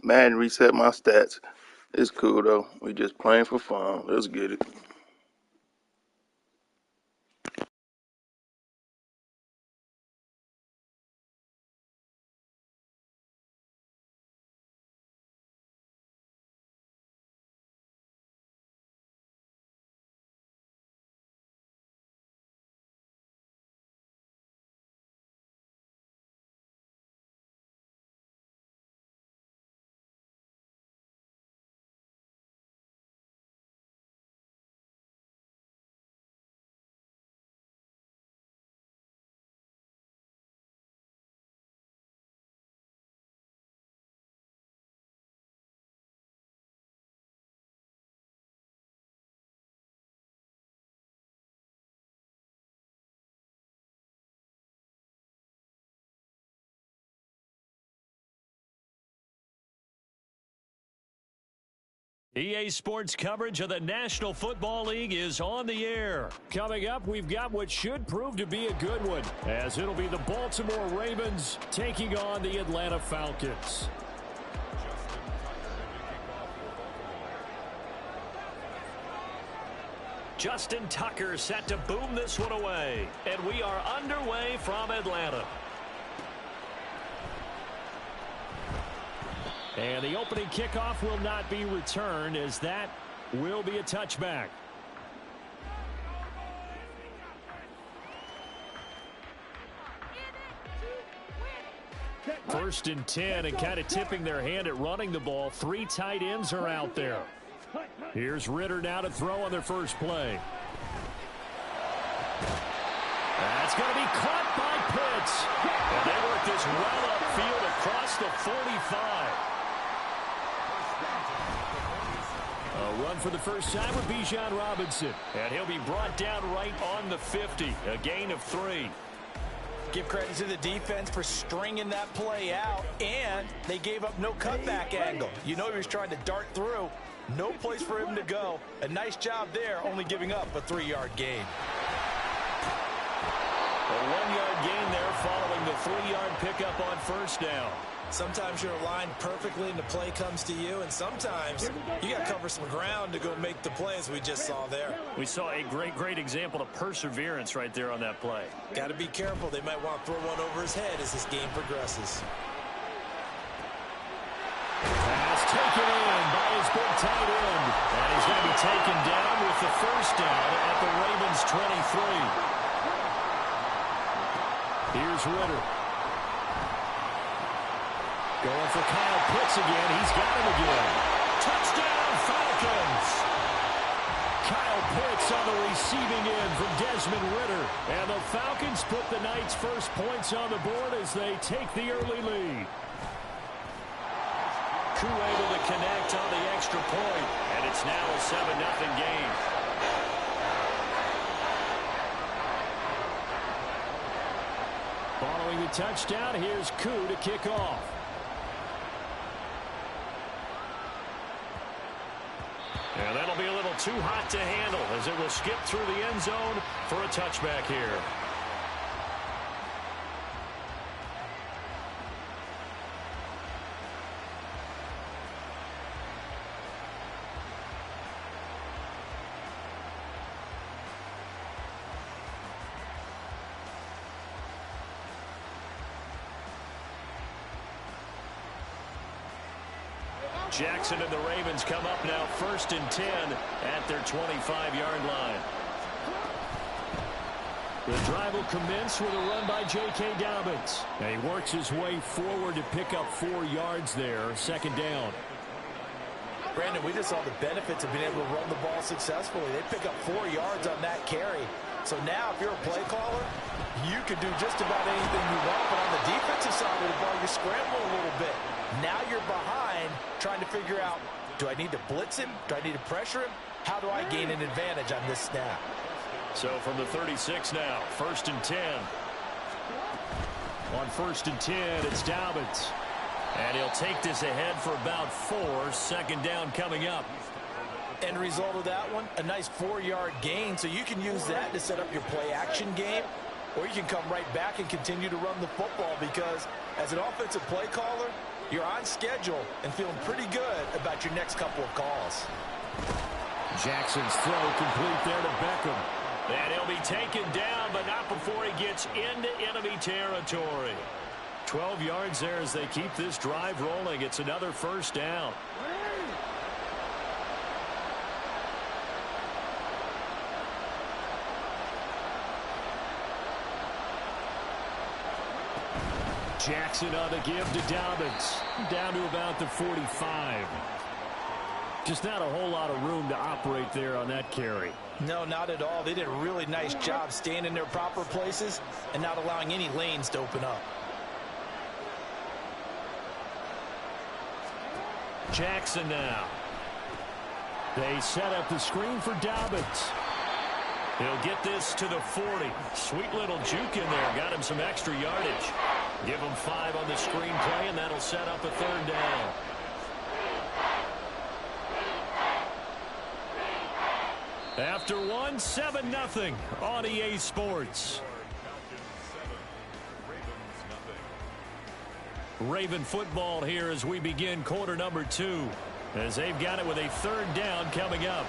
Madden reset my stats. It's cool though. We just playing for fun. Let's get it. EA Sports coverage of the National Football League is on the air. Coming up, we've got what should prove to be a good one, as it'll be the Baltimore Ravens taking on the Atlanta Falcons. Justin Tucker set to boom this one away, and we are underway from Atlanta. And the opening kickoff will not be returned, as that will be a touchback. First and 10, and kind of tipping their hand at running the ball. 3 tight ends are out there. Here's Ritter now to throw on their first play. That's going to be caught by Pitts. And they work this well upfield across the 45. A run for the first time with Bijan Robinson. And he'll be brought down right on the 50. A gain of 3. Give credit to the defense for stringing that play out. And they gave up no cutback angle. You know he was trying to dart through. No place for him to go. A nice job there, only giving up a 3-yard gain. A 1-yard gain there following the 3-yard pickup on first down. Sometimes you're aligned perfectly and the play comes to you, and sometimes you got to cover some ground to go make the plays we just saw there. We saw a great example of perseverance right there on that play. Got to be careful. They might want to throw one over his head as this game progresses. Pass taken in by his big tight end. And he's going to be taken down with the first down at the Ravens 23. Here's Ritter. Going for Kyle Pitts again. He's got him again. Touchdown, Falcons. Kyle Pitts on the receiving end from Desmond Ritter. And the Falcons put the night's first points on the board as they take the early lead. Koo able to connect on the extra point, and it's now a 7-0 game. Following the touchdown, here's Koo to kick off. And that'll be a little too hot to handle as it will skip through the end zone for a touchback here. Jackson and the Ravens come up now first and 10 at their 25-yard line. The drive will commence with a run by J.K. Dobbins. And he works his way forward to pick up 4 yards there, second down. Brandon, we just saw the benefits of being able to run the ball successfully. They pick up 4 yards on that carry. So now if you're a play caller, you can do just about anything you want. But on the defensive side of the ball, you're scrambling a little bit. Now you're behind, trying to figure out, do I need to blitz him? Do I need to pressure him? How do I gain an advantage on this snap? So from the 36 now, first and 10. On first and 10, it's Dobbins. And he'll take this ahead for about 4. Second down coming up. End result of that one, a nice 4-yard gain. So you can use that to set up your play action game. Or you can come right back and continue to run the football, because as an offensive play caller, You're on schedule and feeling pretty good about your next couple of calls. Jackson's throw complete there to Beckham. And he'll be taken down, but not before he gets into enemy territory. 12 yards there as they keep this drive rolling. It's another first down. Jackson on the give to Dobbins. Down to about the 45. Just not a whole lot of room to operate there on that carry. No, not at all. They did a really nice job staying in their proper places and not allowing any lanes to open up. Jackson now. They set up the screen for Dobbins. He'll get this to the 40. Sweet little juke in there. Got him some extra yardage. Give him 5 on the screen play, and that'll set up a third down. After 1, 7-0 on EA Sports. Raven football here as we begin quarter number 2. As they've got it with a third down coming up.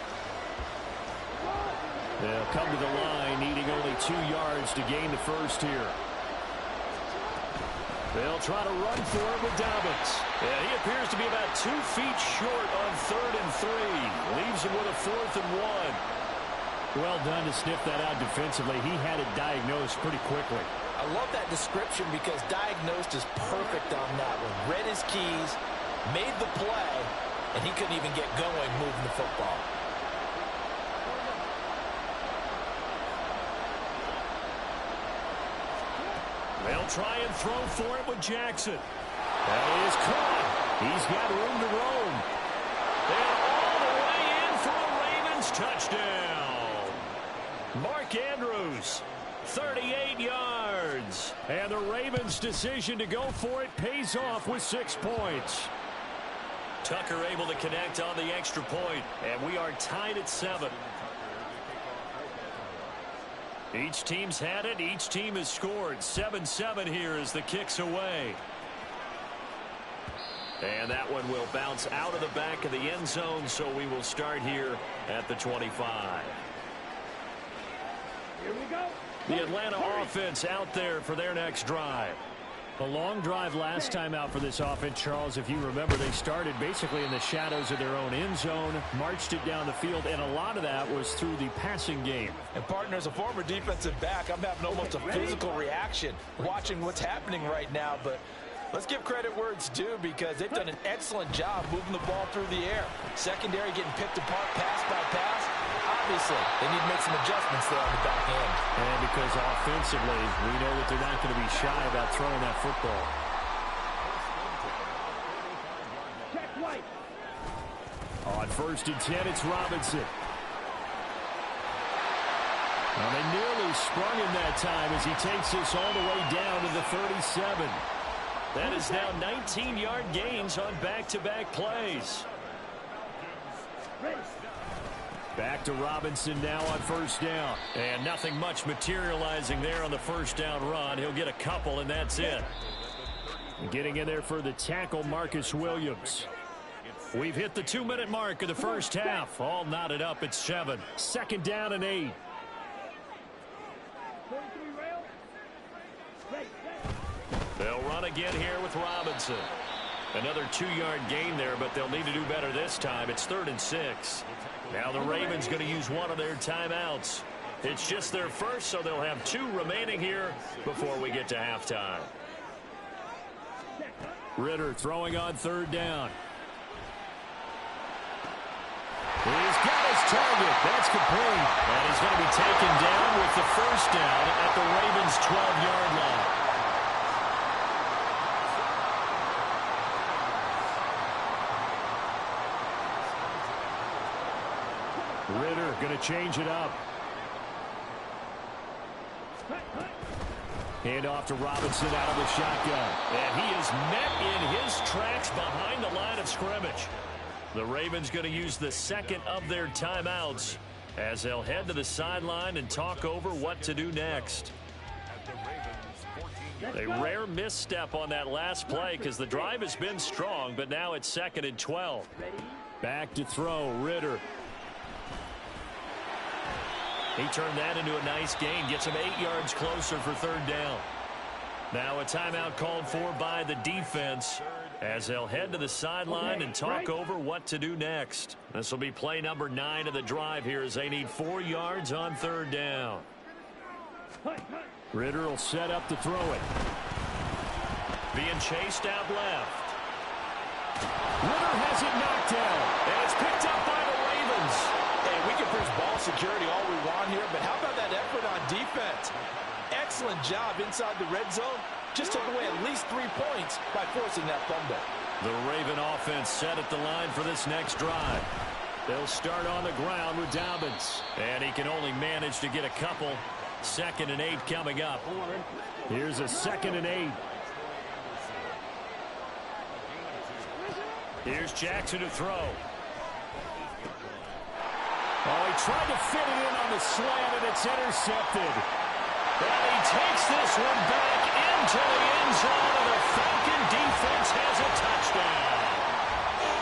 They'll come to the line needing only 2 yards to gain the first here. They'll try to run for it with Dobbins. And he appears to be about 2 feet short on 3rd and 3. Leaves him with a 4th and 1. Well done to sniff that out defensively. He had it diagnosed pretty quickly. I love that description because diagnosed is perfect on that one. Read his keys, made the play, and he couldn't even get going moving the football. They'll try and throw for it with Jackson. That is caught. He's got room to roam. And all the way in for a Ravens touchdown. Mark Andrews, 38 yards. And the Ravens' decision to go for it pays off with 6 points. Tucker able to connect on the extra point. And we are tied at 7. Each team's had it. Each team has scored. 7-7 here as the kick's away. And that one will bounce out of the back of the end zone, so we will start here at the 25. Here we go. The Atlanta offense out there for their next drive. A long drive last time out for this offense, Charles. If you remember, they started basically in the shadows of their own end zone, marched it down the field, and a lot of that was through the passing game. And, partner, as a former defensive back, I'm having almost a physical reaction watching what's happening right now. But let's give credit where it's due because they've done an excellent job moving the ball through the air. Secondary getting picked apart pass by pass. Obviously, they need to make some adjustments there on the back end. And because offensively, we know that they're not going to be shy about throwing that football. Check right. On 1st and 10, it's Robinson. Well, they nearly sprung him that time as he takes this all the way down to the 37. That is now 19-yard gains on back-to-back plays. Back to Robinson now on 1st down. And nothing much materializing there on the 1st down run. He'll get a couple, and that's it. Getting in there for the tackle, Marcus Williams. We've hit the 2-minute mark of the first half. All knotted up at 7. 2nd down and 8. They'll run again here with Robinson. Another 2-yard gain there, but they'll need to do better this time. It's 3rd and 6. Now the Ravens going to use one of their timeouts. It's just their first, so they'll have 2 remaining here before we get to halftime. Ritter throwing on 3rd down. He's got his target. That's complete. And he's going to be taken down with the 1st down at the Ravens' 12-yard line. Ritter going to change it up. Hand off to Robinson out of the shotgun. And he is met in his tracks behind the line of scrimmage. The Ravens going to use the 2nd of their timeouts as they'll head to the sideline and talk over what to do next. At the Ravens' 14 A rare misstep on that last play because the drive has been strong, but now it's 2nd and 12. Back to throw, Ritter. He turned that into a nice gain, gets him 8 yards closer for 3rd down. Now a timeout called for by the defense as they'll head to the sideline and talk over what to do next. This will be play number 9 of the drive here as they need 4 yards on 3rd down. Ritter will set up to throw it. Being chased out left. Ritter has it knocked down, and it's picked up by the Ravens. Hey, we can preach ball security all we want here, but how about that effort on defense? Excellent job inside the red zone. Just took away at least 3 points by forcing that fumble. The Raven offense set at the line for this next drive. They'll start on the ground with Dobbins, and he can only manage to get a couple. 2nd and 8 coming up. Here's a 2nd and 8. Here's Jackson to throw. Oh, he tried to fit it in on the slant, and it's intercepted. And he takes this one back into the end zone, and the Falcon defense has a touchdown.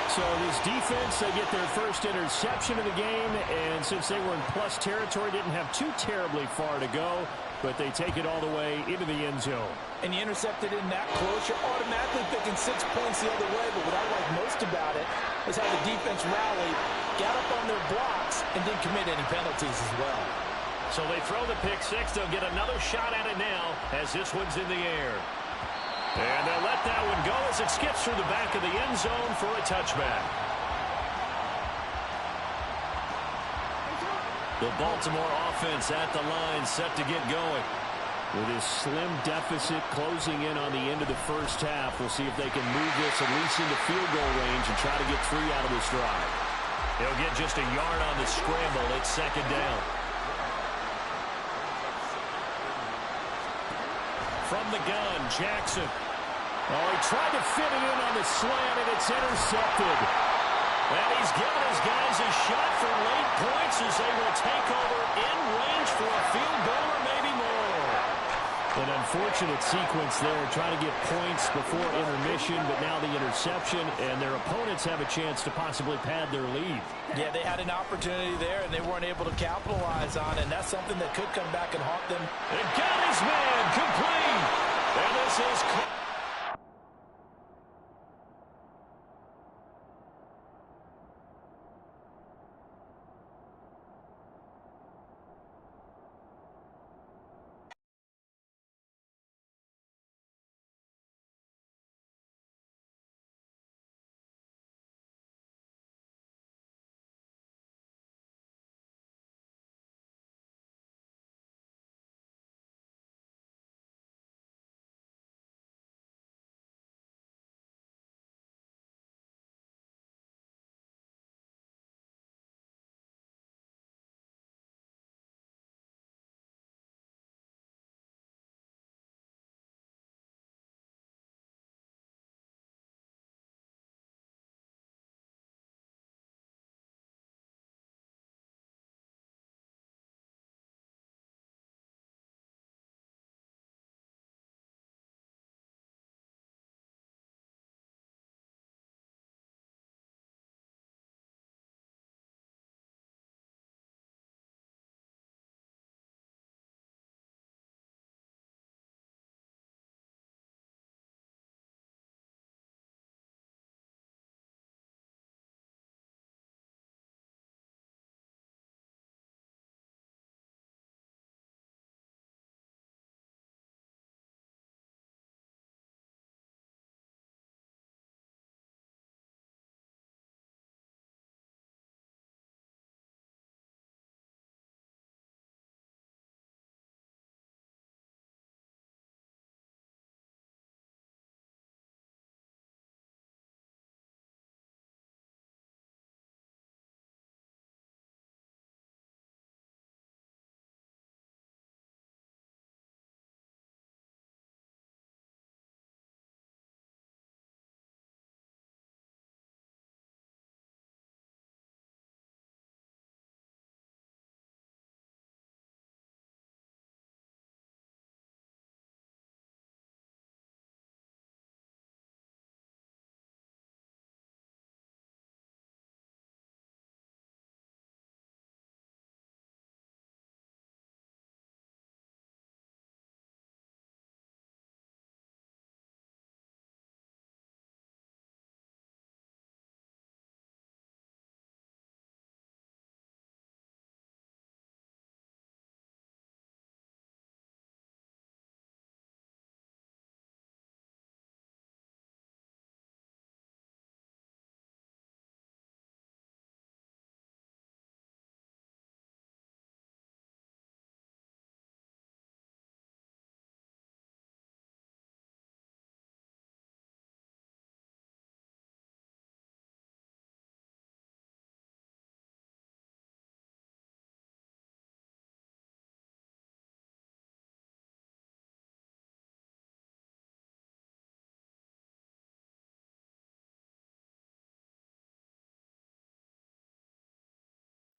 So this defense, they get their first interception of the game, and since they were in plus territory, didn't have too terribly far to go, but they take it all the way into the end zone. And you intercepted in that close, you're automatically picking 6 points the other way, but what I like most about it is how the defense rallied, got up on their blocks, and didn't commit any penalties as well. So they throw the pick six. They'll get another shot at it now as this one's in the air. And they'll let that one go as it skips through the back of the end zone for a touchback. The Baltimore offense at the line set to get going. With his slim deficit closing in on the end of the first half, we'll see if they can move this at least into field goal range and try to get 3 out of this drive. He'll get just a yard on the scramble. It's 2nd down. From the gun, Jackson. Oh, he tried to fit it in on the slant, and it's intercepted. And he's given his guys a shot for late points as they will take over in range for a field goal or maybe more. An unfortunate sequence there, trying to get points before intermission, but now the interception, and their opponents have a chance to possibly pad their lead. Yeah, they had an opportunity there, and they weren't able to capitalize on it, and that's something that could come back and haunt them. And got his man complete. And this is...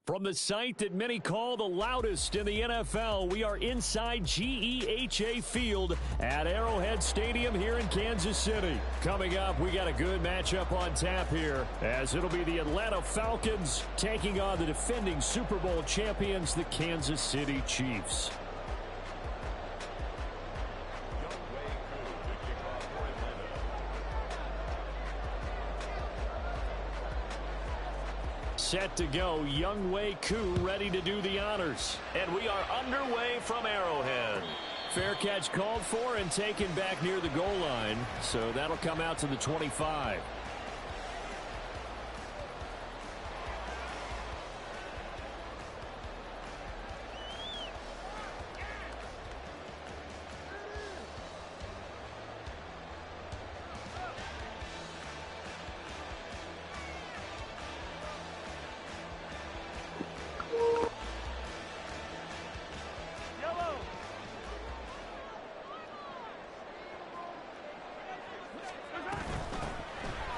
From the site that many call the loudest in the NFL, we are inside GEHA Field at Arrowhead Stadium here in Kansas City. Coming up, we got a good matchup on tap here, as it'll be the Atlanta Falcons taking on the defending Super Bowl champions, the Kansas City Chiefs. Set to go, Younghoe Koo ready to do the honors. And we are underway from Arrowhead. Fair catch called for and taken back near the goal line, so that'll come out to the 25.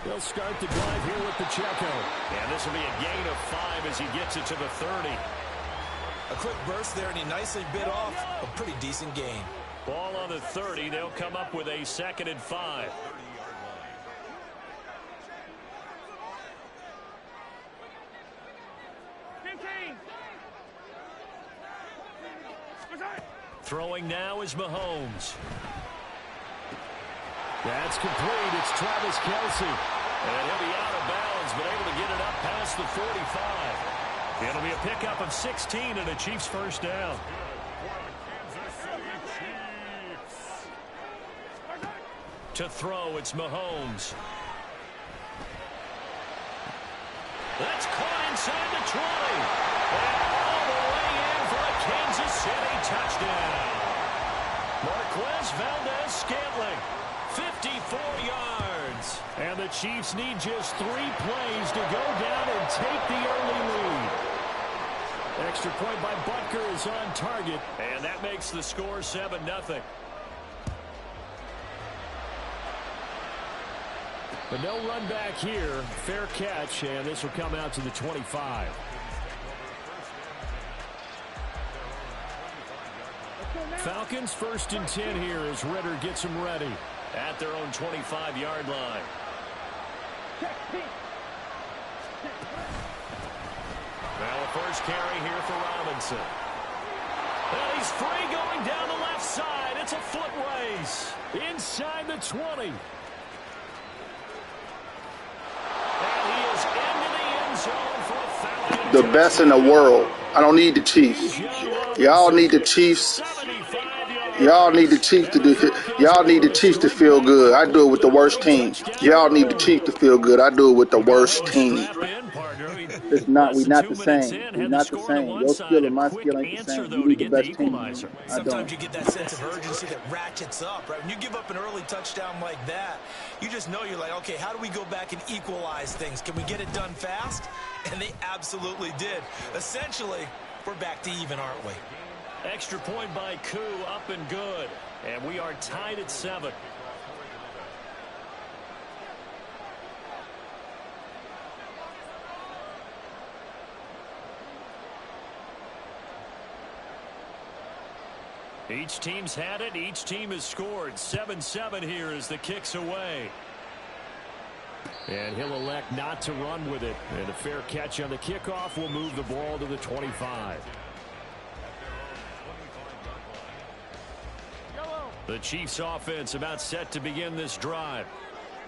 They'll start the drive here with Pacheco. And this will be a gain of 5 as he gets it to the 30. A quick burst there, and he nicely bit off a pretty decent gain. Ball on the 30. They'll come up with a 2nd and 5. Throwing now is Mahomes. That's complete. It's Travis Kelce. And he'll be out of bounds, but able to get it up past the 45. It'll be a pickup of 16 and a Chiefs first down. To throw, it's Mahomes. That's caught inside the 20. And all the way in for a Kansas City touchdown. Marquez Valdez-Scantling, 54 yards. And the Chiefs need just 3 plays to go down and take the early lead. Extra point by Butker is on target. And that makes the score 7-0. But no run back here. Fair catch, and this will come out to the 25. Falcons 1st and 10 here as Ritter gets them ready at their own 25-yard line. Well, the first carry here for Robinson. And he's free going down the left side. It's a foot race inside the 20. And he is into the end zone for a Falcon. The best in the world. I don't need the Chiefs. Y'all need the Chiefs. Y'all need the Chiefs to do. Y'all need the Chiefs to feel good. I do it with the worst team. Y'all need the Chiefs to feel good. I do it with the worst team. It's not. We're not the same. We're not the same. Your skill and my skill ain't the same. You need the best team. I Sometimes don't. you get that sense of urgency that ratchets up, right? When you give up an early touchdown like that, you just know you're like, okay, how do we go back and equalize things? Can we get it done fast? And they absolutely did. Essentially, we're back to even, aren't we? Extra point by Koo, up and good. And we are tied at 7. Each team's had it. Each team has scored. 7-7 here as the kick's away. And he'll elect not to run with it. And a fair catch on the kickoff will move the ball to the 25. The Chiefs offense about set to begin this drive.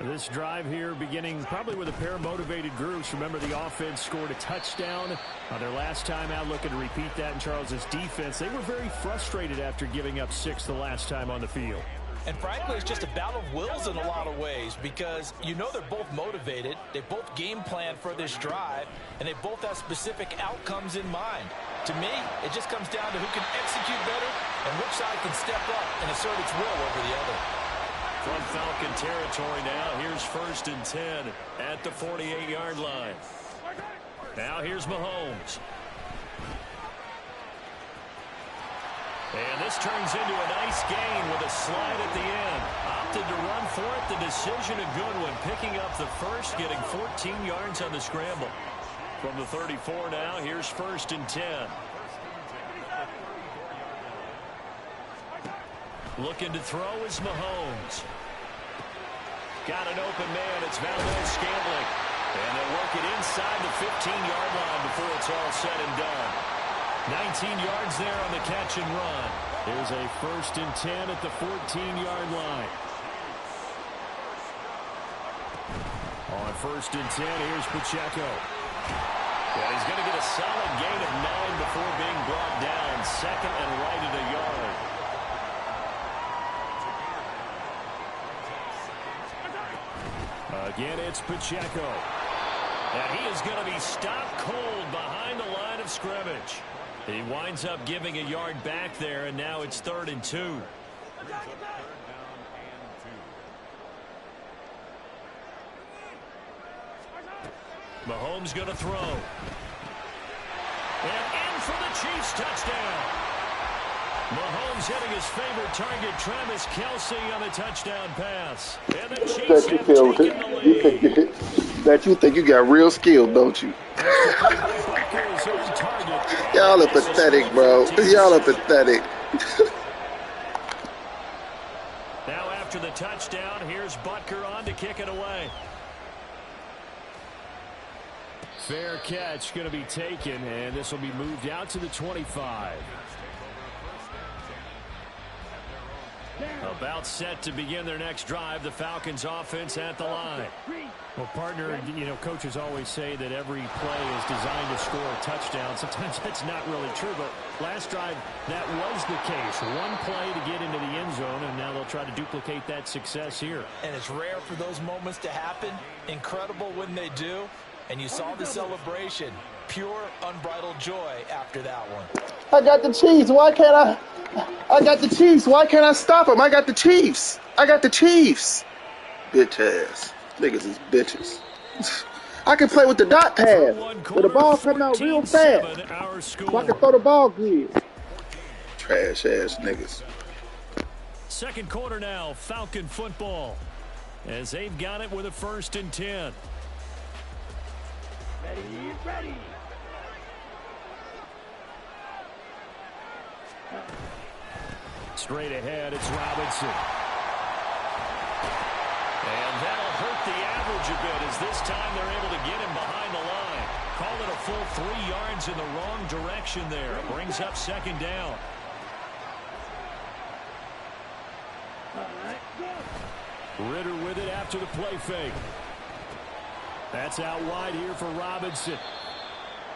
This drive here beginning probably with a pair of motivated groups. Remember, the offense scored a touchdown on their last time out, looking to repeat that in Charles's defense. They were very frustrated after giving up 6 the last time on the field. And frankly, it's just a battle of wills in a lot of ways, because you know they're both motivated, they both game plan for this drive, and they both have specific outcomes in mind. To me, it just comes down to who can execute better and which side can step up and assert its will over the other. From Falcon territory now, here's 1st and 10 at the 48-yard line. Now here's Mahomes. And this turns into a nice gain with a slide at the end. Opted to run for it. The decision a good one. Picking up the first, getting 14 yards on the scramble. From the 34 now, here's 1st and 10. Looking to throw is Mahomes. Got an open man. It's Valdez-Scantling. And they'll work it inside the 15-yard line before it's all said and done. 19 yards there on the catch and run. There's a 1st and 10 at the 14-yard line. On 1st and 10, here's Pacheco. And he's going to get a solid gain of 9 before being brought down. 2nd and right at a yard. Again, it's Pacheco. And he is going to be stopped cold behind the line of scrimmage. He winds up giving a yard back there, and now it's 3rd and 2. Mahomes going to throw. And in for the Chiefs touchdown. Mahomes hitting his favorite target, Travis Kelce, on the touchdown pass. And the Chiefs have taken the lead. That you think you got real skill, don't you? Y'all are pathetic, bro. Y'all are pathetic. Now after the touchdown, here's Butker on to kick it away. Fair catch going to be taken, and this will be moved out to the 25. About set to begin their next drive. The Falcons offense at the line. Well, partner, you know, coaches always say that every play is designed to score a touchdown. Sometimes that's not really true, but last drive, that was the case. One play to get into the end zone, and now they'll try to duplicate that success here. And it's rare for those moments to happen. Incredible when they do. And you saw the celebration. Pure, unbridled joy after that one. I got the Chiefs. Why can't I got the Chiefs. Why can't I stop them? I got the Chiefs. I got the Chiefs. Bitch ass. Niggas is bitches. I can play with the dot pass. But the ball coming out real fast. So I can throw the ball good. Trash ass niggas. Second quarter now, Falcon football. As they've got it with a 1st and 10. Ready. Straight ahead, it's Robinson. And that'll hurt the average a bit as this time they're able to get him behind the line. Call it a full 3 yards in the wrong direction there. Brings up 2nd down. Ritter with it after the play fake. That's out wide here for Robinson.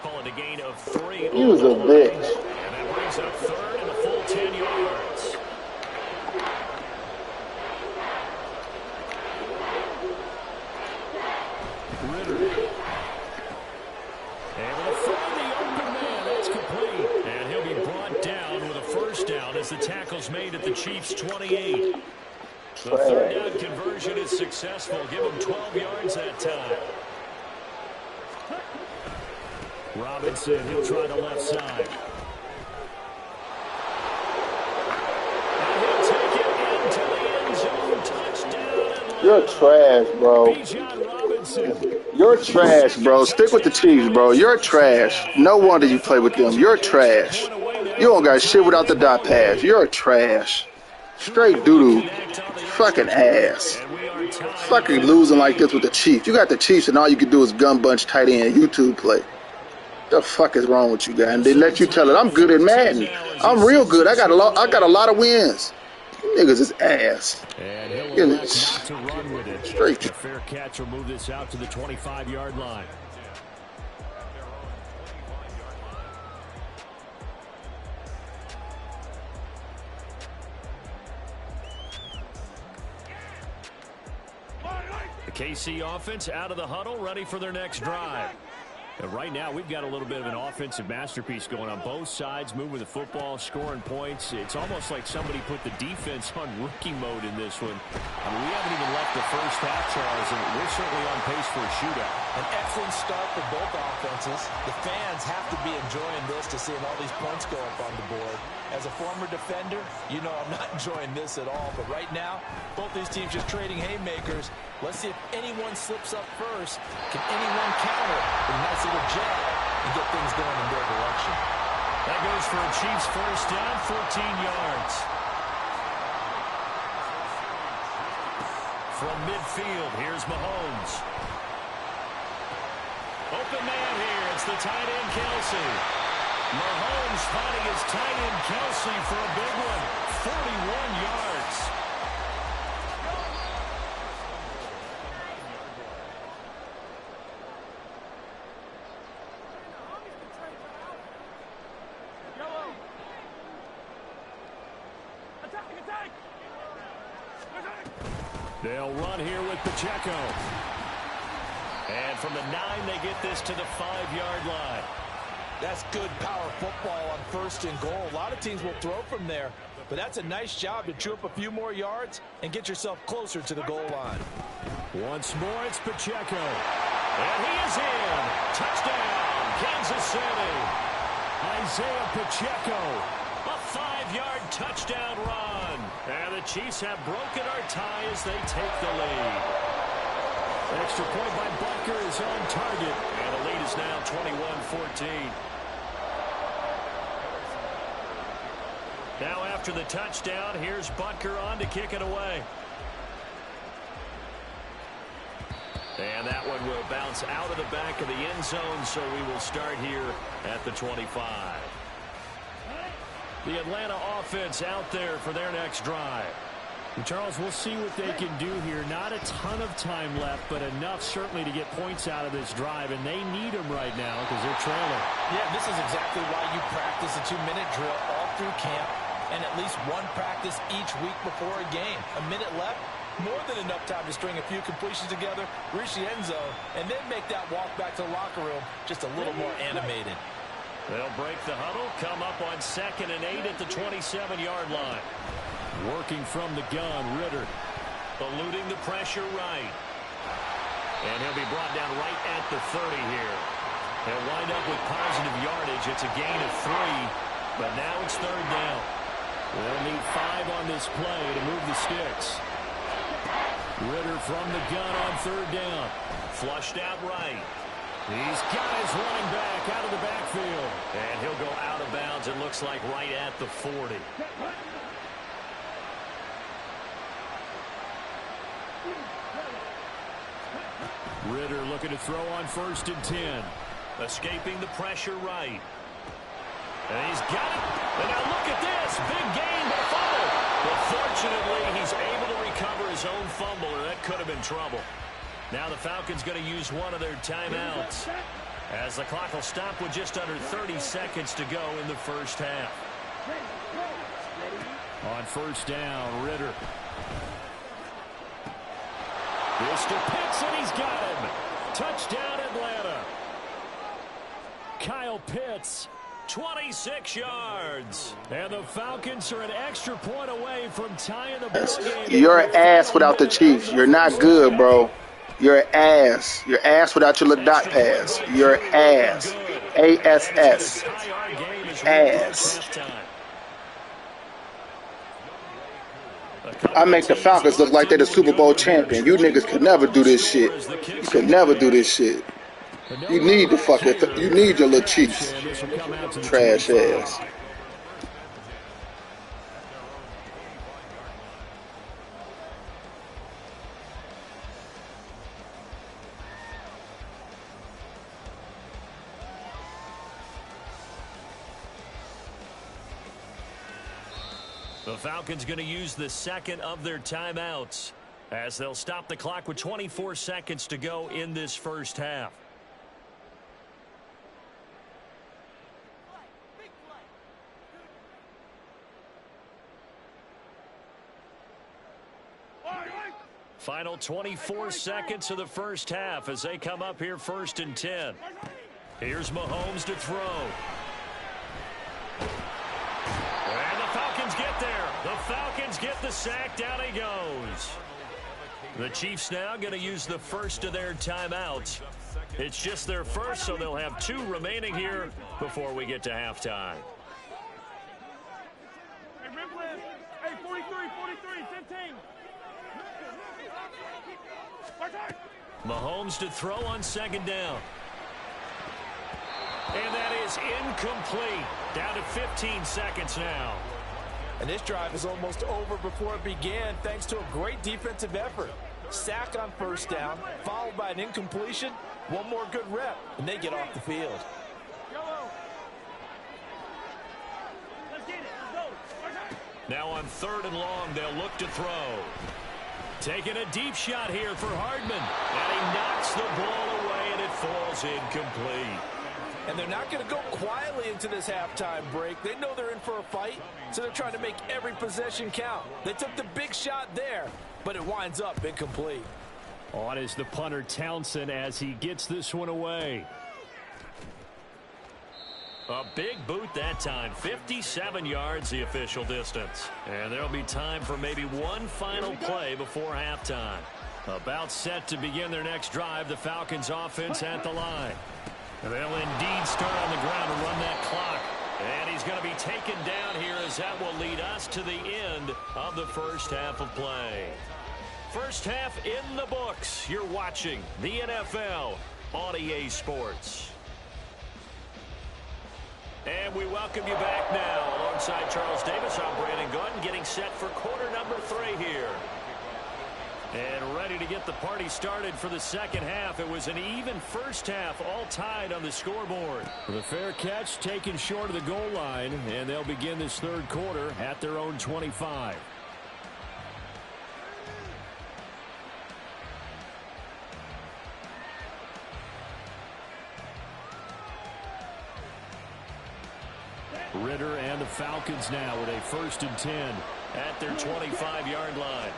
Call it a gain of 3. He was a bitch. And that brings up 3rd and a full 10 yards. Ritter. Able to find the open man. That's complete. And he'll be brought down with a 1st down as the tackle's made at the Chiefs' 28. The 3rd down conversion is successful. Give him 12 yards that time. Robinson, he'll try the left side. And he'll take it into the end zone. Touchdown. You're trash, bro. You're trash, bro. Stick with the Chiefs, bro. You're trash. No wonder you play with them. You're trash. You don't got shit without the dot pass. You're trash. Straight doo-doo. Fucking ass. Fucking losing like this with the Chiefs. You got the Chiefs and all you can do is gun bunch tight end YouTube play. The fuck is wrong with you guys? And they let you tell it. I'm good at Madden. I'm real good. I got a lot of wins. You niggas is ass. And he'll elect not to run with it. Straight. A fair catch will move this out to the 25-yard line. The KC offense out of the huddle, ready for their next drive. And right now, we've got a little bit of an offensive masterpiece going on both sides, moving the football, scoring points. It's almost like somebody put the defense on rookie mode in this one. I mean, we haven't even left the first half, Charles, and we're certainly on pace for a shootout. An excellent start for both offenses. The fans have to be enjoying this to seeing all these points go up on the board. As a former defender, you know I'm not enjoying this at all. But right now, both these teams just trading haymakers. Let's see if anyone slips up first. Can anyone counter? with a nice little jab and get things going in their direction. That goes for a Chiefs first down, 14 yards. From midfield, here's Mahomes. Open man here. It's the tight end, Kelsey. Mahomes finding his tight end, Kelsey, for a big one. 41 yards. They'll run here with Pacheco. And from the 9, they get this to the 5-yard line. That's good power football on first and goal. A lot of teams will throw from there, but that's a nice job to chew up a few more yards and get yourself closer to the goal line. Once more, it's Pacheco. And he is in. Touchdown, Kansas City. Isaiah Pacheco. A 5-yard touchdown run. And the Chiefs have broken our tie as they take the lead. Extra point by Butker is on target. And the lead is now 21-14. Now after the touchdown, here's Butker on to kick it away. And that one will bounce out of the back of the end zone, so we will start here at the 25. The Atlanta offense out there for their next drive. And Charles, we'll see what they can do here. Not a ton of time left, but enough certainly to get points out of this drive, and they need them right now because they're trailing. Yeah, this is exactly why you practice a 2-minute drill all through camp and at least one practice each week before a game. A minute left, more than enough time to string a few completions together, reach the end zone, and then make that walk back to the locker room just a little more animated. They'll break the huddle, come up on 2nd and 8 at the 27-yard line. Working from the gun, Ritter. Eluding the pressure right. And he'll be brought down right at the 30 here. They'll wind up with positive yardage. It's a gain of 3, but now it's 3rd down. They'll need 5 on this play to move the sticks. Ritter from the gun on 3rd down. Flushed out right. He's got his running back out of the backfield. And he'll go out of bounds, it looks like, right at the 40. Ritter looking to throw on 1st and 10. Escaping the pressure right. And he's got it. And now look at this. Big gain, but a fumble. But fortunately, he's able to recover his own fumble, or that could have been trouble. Now the Falcons going to use one of their timeouts, as the clock will stop with just under 30 seconds to go in the first half. On 1st down, Ritter. This to Pitts, and he's got him. Touchdown, Atlanta. Kyle Pitts, 26 yards. And the Falcons are an extra point away from tying the ball game. You're ass without the Chiefs. You're not good, bro. You're ass. You're ass without your little dot pass. You're ass. A-S-S. Ass. I make the Falcons look like they're the Super Bowl champion. You niggas could never do this shit. You could never do this shit. You need the fucking, you need your little Chiefs. Trash ass. The Falcons going to use the 2nd of their timeouts as they'll stop the clock with 24 seconds to go in this first half. Final 24 seconds of the first half as they come up here 1st and 10. Here's Mahomes to throw. And the Falcons get there. The Falcons get the sack. Down he goes. The Chiefs now going to use the 1st of their timeouts. It's just their first, so they'll have 2 remaining here before we get to halftime. Hey, 43, 15. Mahomes to throw on 2nd down. is incomplete. Down to 15 seconds now. And this drive is almost over before it began thanks to a great defensive effort. Sack on first down, followed by an incompletion. One more good rep, and they get off the field. Now on 3rd and long, they'll look to throw. Taking a deep shot here for Hardman. And he knocks the ball away, and it falls incomplete. And they're not going to go quietly into this halftime break. They know they're in for a fight, so they're trying to make every possession count. They took the big shot there, but it winds up incomplete. On is the punter Townsend as he gets this one away. A big boot that time. 57 yards the official distance. And there'll be time for maybe one final play before halftime. About set to begin their next drive. The Falcons offense at the line. And they'll indeed start on the ground and run that clock. And he's going to be taken down here as that will lead us to the end of the first half of play. First half in the books. You're watching the NFL on EA Sports. And we welcome you back now. Alongside Charles Davis, I'm Brandon Gordon, getting set for quarter number 3 here. And ready to get the party started for the second half. It was an even first half, all tied on the scoreboard. The fair catch taken short of the goal line, and they'll begin this third quarter at their own 25. Ritter and the Falcons now with a 1st and 10 at their 25-yard line.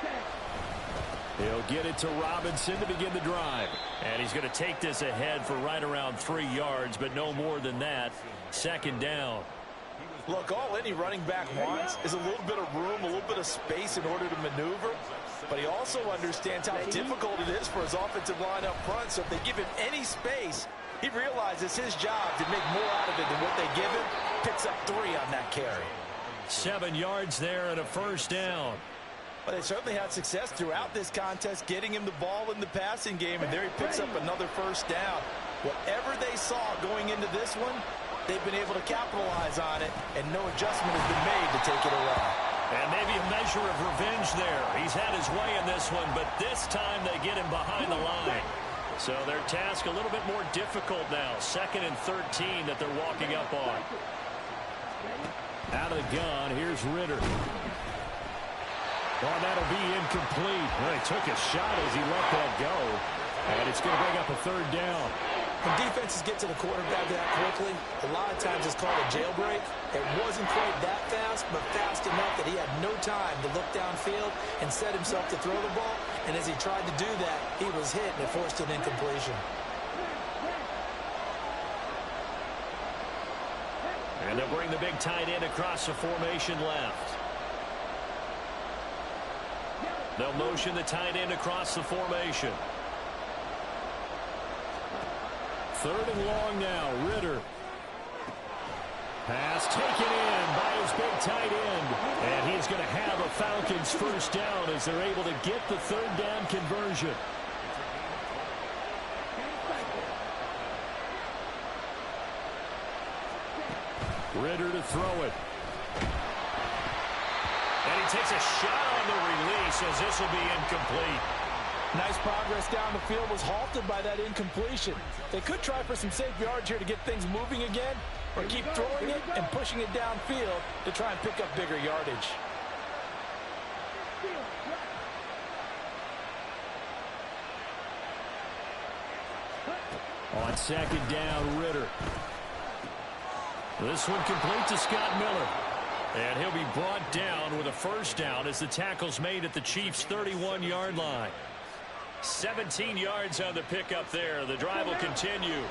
He'll get it to Robinson to begin the drive. And he's going to take this ahead for right around 3 yards, but no more than that. 2nd down. Look, all any running back wants is a little bit of room, a little bit of space in order to maneuver. But he also understands how difficult it is for his offensive line up front. So if they give him any space, he realizes his job to make more out of it than what they give him. Picks up 3 on that carry. 7 yards there and a 1st down. But they certainly had success throughout this contest, getting him the ball in the passing game, and there he picks up another 1st down. Whatever they saw going into this one, they've been able to capitalize on it, and no adjustment has been made to take it away. And maybe a measure of revenge there. He's had his way in this one, but this time they get him behind the line. So their task a little bit more difficult now. 2nd and 13 that they're walking up on. Out of the gun, here's Ritter. Oh, that'll be incomplete. Well, he took a shot as he let that go. And it's going to bring up a 3rd down. When defenses get to the quarterback that quickly, a lot of times it's called a jailbreak. It wasn't quite that fast, but fast enough that he had no time to look downfield and set himself to throw the ball. And as he tried to do that, he was hit and it forced an incompletion. And they'll bring the big tight end across the formation left. They'll motion the tight end across the formation. 3rd and long now. Ritter. Pass taken in by his big tight end. And he's going to have a Falcons 1st down as they're able to get the 3rd down conversion. Ritter to throw it. And he takes a shot on the release as this will be incomplete. Nice progress down the field, was halted by that incompletion. They could try for some safe yards here to get things moving again, or keep throwing it and pushing it downfield to try and pick up bigger yardage. On 2nd down, Ritter. This one complete to Scott Miller. And he'll be brought down with a 1st down as the tackle's made at the Chiefs' 31-yard line. 17 yards on the pickup there. The drive will continue.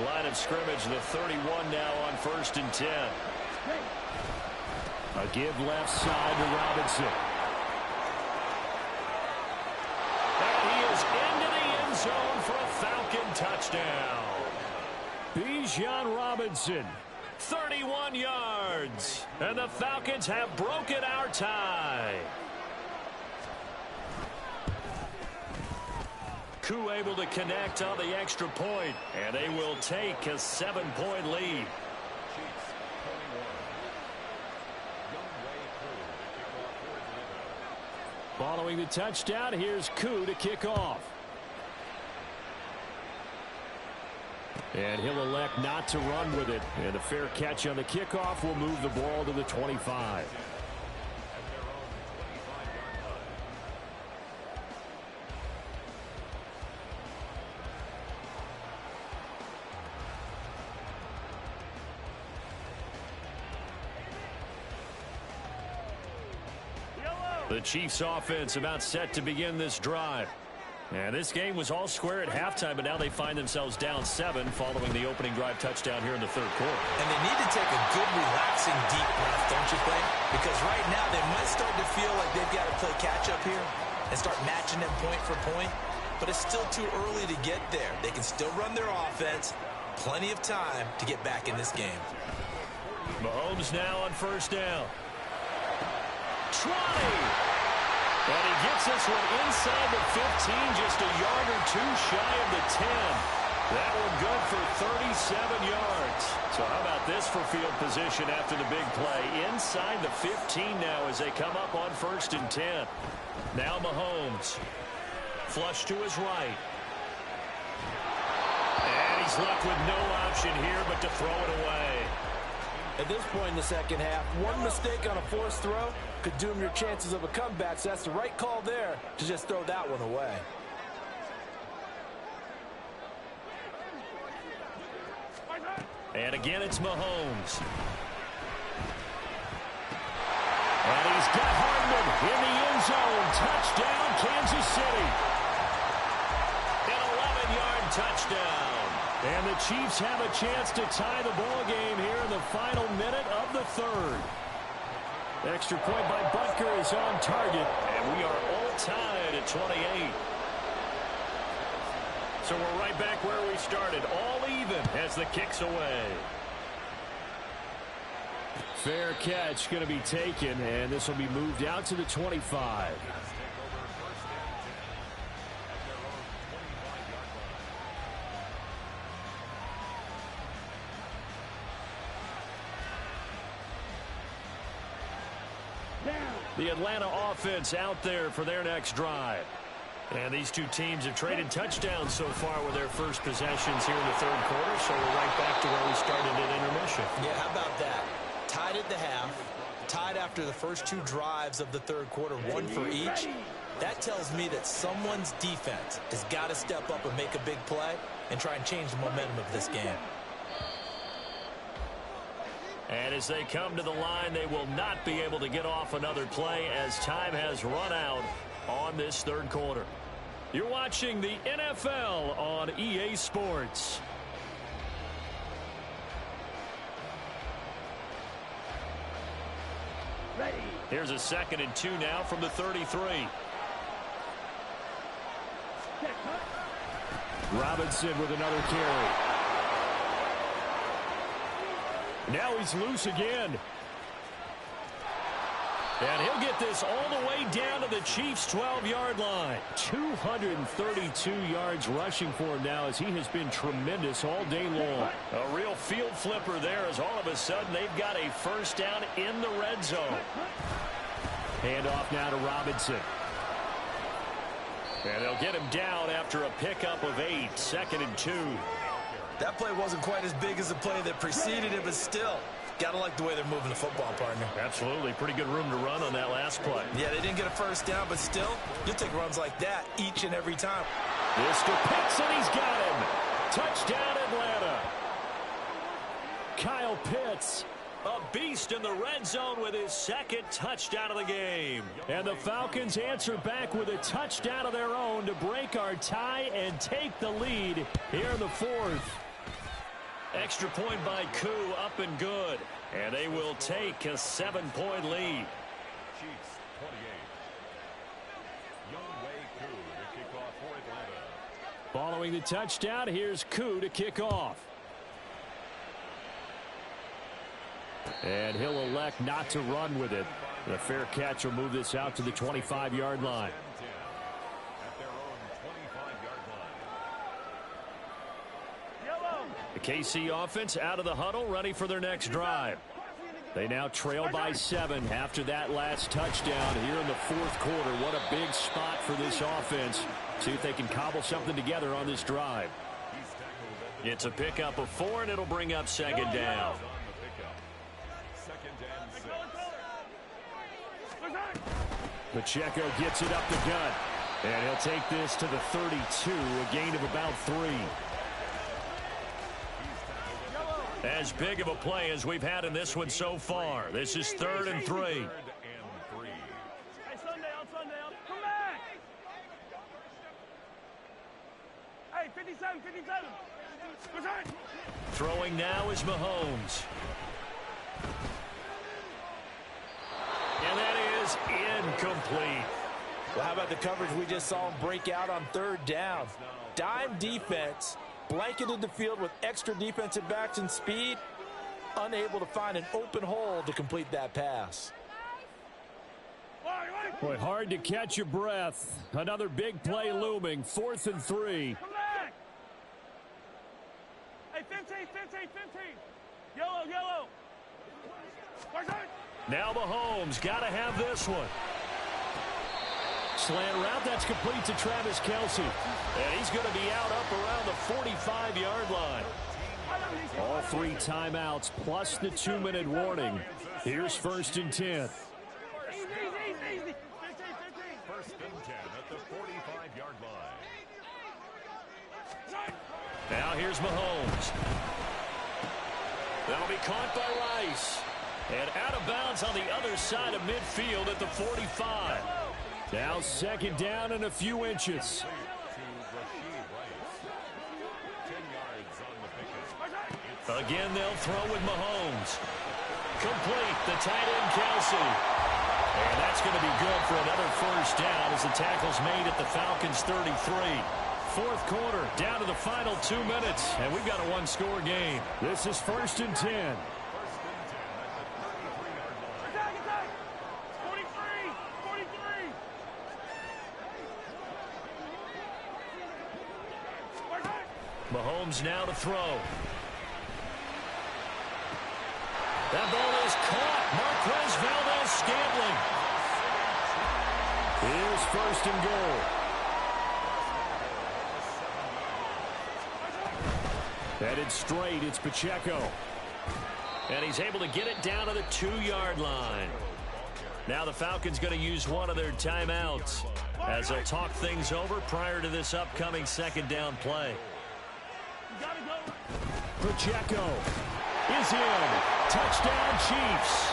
Line of scrimmage, the 31 now on 1st and 10. A give left side to Robinson. And he is into the end zone for a Falcon touchdown. Bijan Robinson, 31 yards. And the Falcons have broken our tie. Koo able to connect on the extra point, and they will take a 7-point lead. Following the touchdown, here's Koo to kick off. And he'll elect not to run with it. And a fair catch on the kickoff will move the ball to the 25. The Chiefs offense about set to begin this drive. And this game was all square at halftime, but now they find themselves down 7 following the opening drive touchdown here in the third quarter. And they need to take a good, relaxing, deep breath, don't you think? Because right now they might start to feel like they've got to play catch-up here and start matching them point for point. But it's still too early to get there. They can still run their offense. Plenty of time to get back in this game. Mahomes now on first down. 20! And he gets this one inside the 15, just a yard or two shy of the 10. That one good for 37 yards. So how about this for field position after the big play? Inside the 15 now as they come up on first and 10. Now Mahomes. Flush to his right. And he's left with no option here but to throw it away. At this point in the second half, one mistake on a forced throw could doom your chances of a comeback, so that's the right call there to just throw that one away. And again, it's Mahomes. And he's got Hardman in the end zone. Touchdown, Kansas City. An 11-yard touchdown. And the Chiefs have a chance to tie the ball game here in the final minute of the third. Extra point by Butker is on target, and we are all tied at 28. So we're right back where we started, all even as the kick's away. Fair catch going to be taken, and this will be moved out to the 25. The Atlanta offense out there for their next drive. And these two teams have traded touchdowns so far with their first possessions here in the third quarter, so we're right back to where we started at intermission. Yeah, how about that? Tied at the half, tied after the first two drives of the third quarter, one for each. That tells me that someone's defense has got to step up and make a big play and try and change the momentum of this game. And as they come to the line, they will not be able to get off another play as time has run out on this third quarter. You're watching the NFL on EA Sports. Ready. Here's a 2nd and 2 now from the 33. Robinson with another carry. Now he's loose again. And he'll get this all the way down to the Chiefs' 12-yard line. 232 yards rushing for him now as he has been tremendous all day long. A real field flipper there as all of a sudden they've got a first down in the red zone. Hand off now to Robinson. And they'll get him down after a pickup of 8, 2nd and 2. That play wasn't quite as big as the play that preceded it, but still, gotta like the way they're moving the football, partner. Absolutely. Pretty good room to run on that last play. Yeah, they didn't get a first down, but still, you'll take runs like that each and every time. This to Pitts, and he's got him. Touchdown, Atlanta. Kyle Pitts, a beast in the red zone with his 2nd touchdown of the game. And the Falcons answer back with a touchdown of their own to break our tie and take the lead here in the 4th. Extra point by Koo, up and good. And they will take a 7-point lead. Chiefs 28. Younghoe Koo to kick off for Atlanta. Following the touchdown, here's Koo to kick off. And he'll elect not to run with it. The fair catch will move this out to the 25-yard line. At their own 25-yard line. KC offense out of the huddle, ready for their next drive. They now trail by 7 after that last touchdown here in the fourth quarter. What a big spot for this offense. See if they can cobble something together on this drive. It's a pickup of 4, and it'll bring up second down. Pacheco gets it up the gut, and he'll take this to the 32, a gain of about 3. As big of a play as we've had in this one so far. This is 3rd and 3. Hey, Sunday, come back! Hey, 57. Throwing now is Mahomes. And that is incomplete. Well, how about the coverage we just saw him break out on 3rd down? Dime defense, blanketed the field with extra defensive backs and speed, unable to find an open hole to complete that pass. Boy, hard to catch your breath. Another big play looming, 4th and 3. Come back! Hey, 15. Yellow. Now Mahomes got to have this one. Slant route, that's complete to Travis Kelce. And he's going to be out up around the 45-yard line. All 3 timeouts plus the 2-minute warning. Here's 1st and 10. Easy. 1st and 10 at the 45-yard line. Now here's Mahomes. That'll be caught by Rice. And out of bounds on the other side of midfield at the 45. Now 2nd down and a few inches. Again, they'll throw with Mahomes. Complete, the tight end Kelce. And that's going to be good for another 1st down as the tackle's made at the Falcons' 33. 4th quarter, down to the final 2 minutes, and we've got a 1-score game. This is 1st and 10. 43. Mahomes now to throw. That ball is caught. Marquez Valdez-Scantling. Here's 1st and goal. Headed straight, it's Pacheco. And he's able to get it down to the 2-yard line. Now the Falcons going to use one of their timeouts as they'll talk things over prior to this upcoming 2nd down play. Pacheco is in. Touchdown, Chiefs.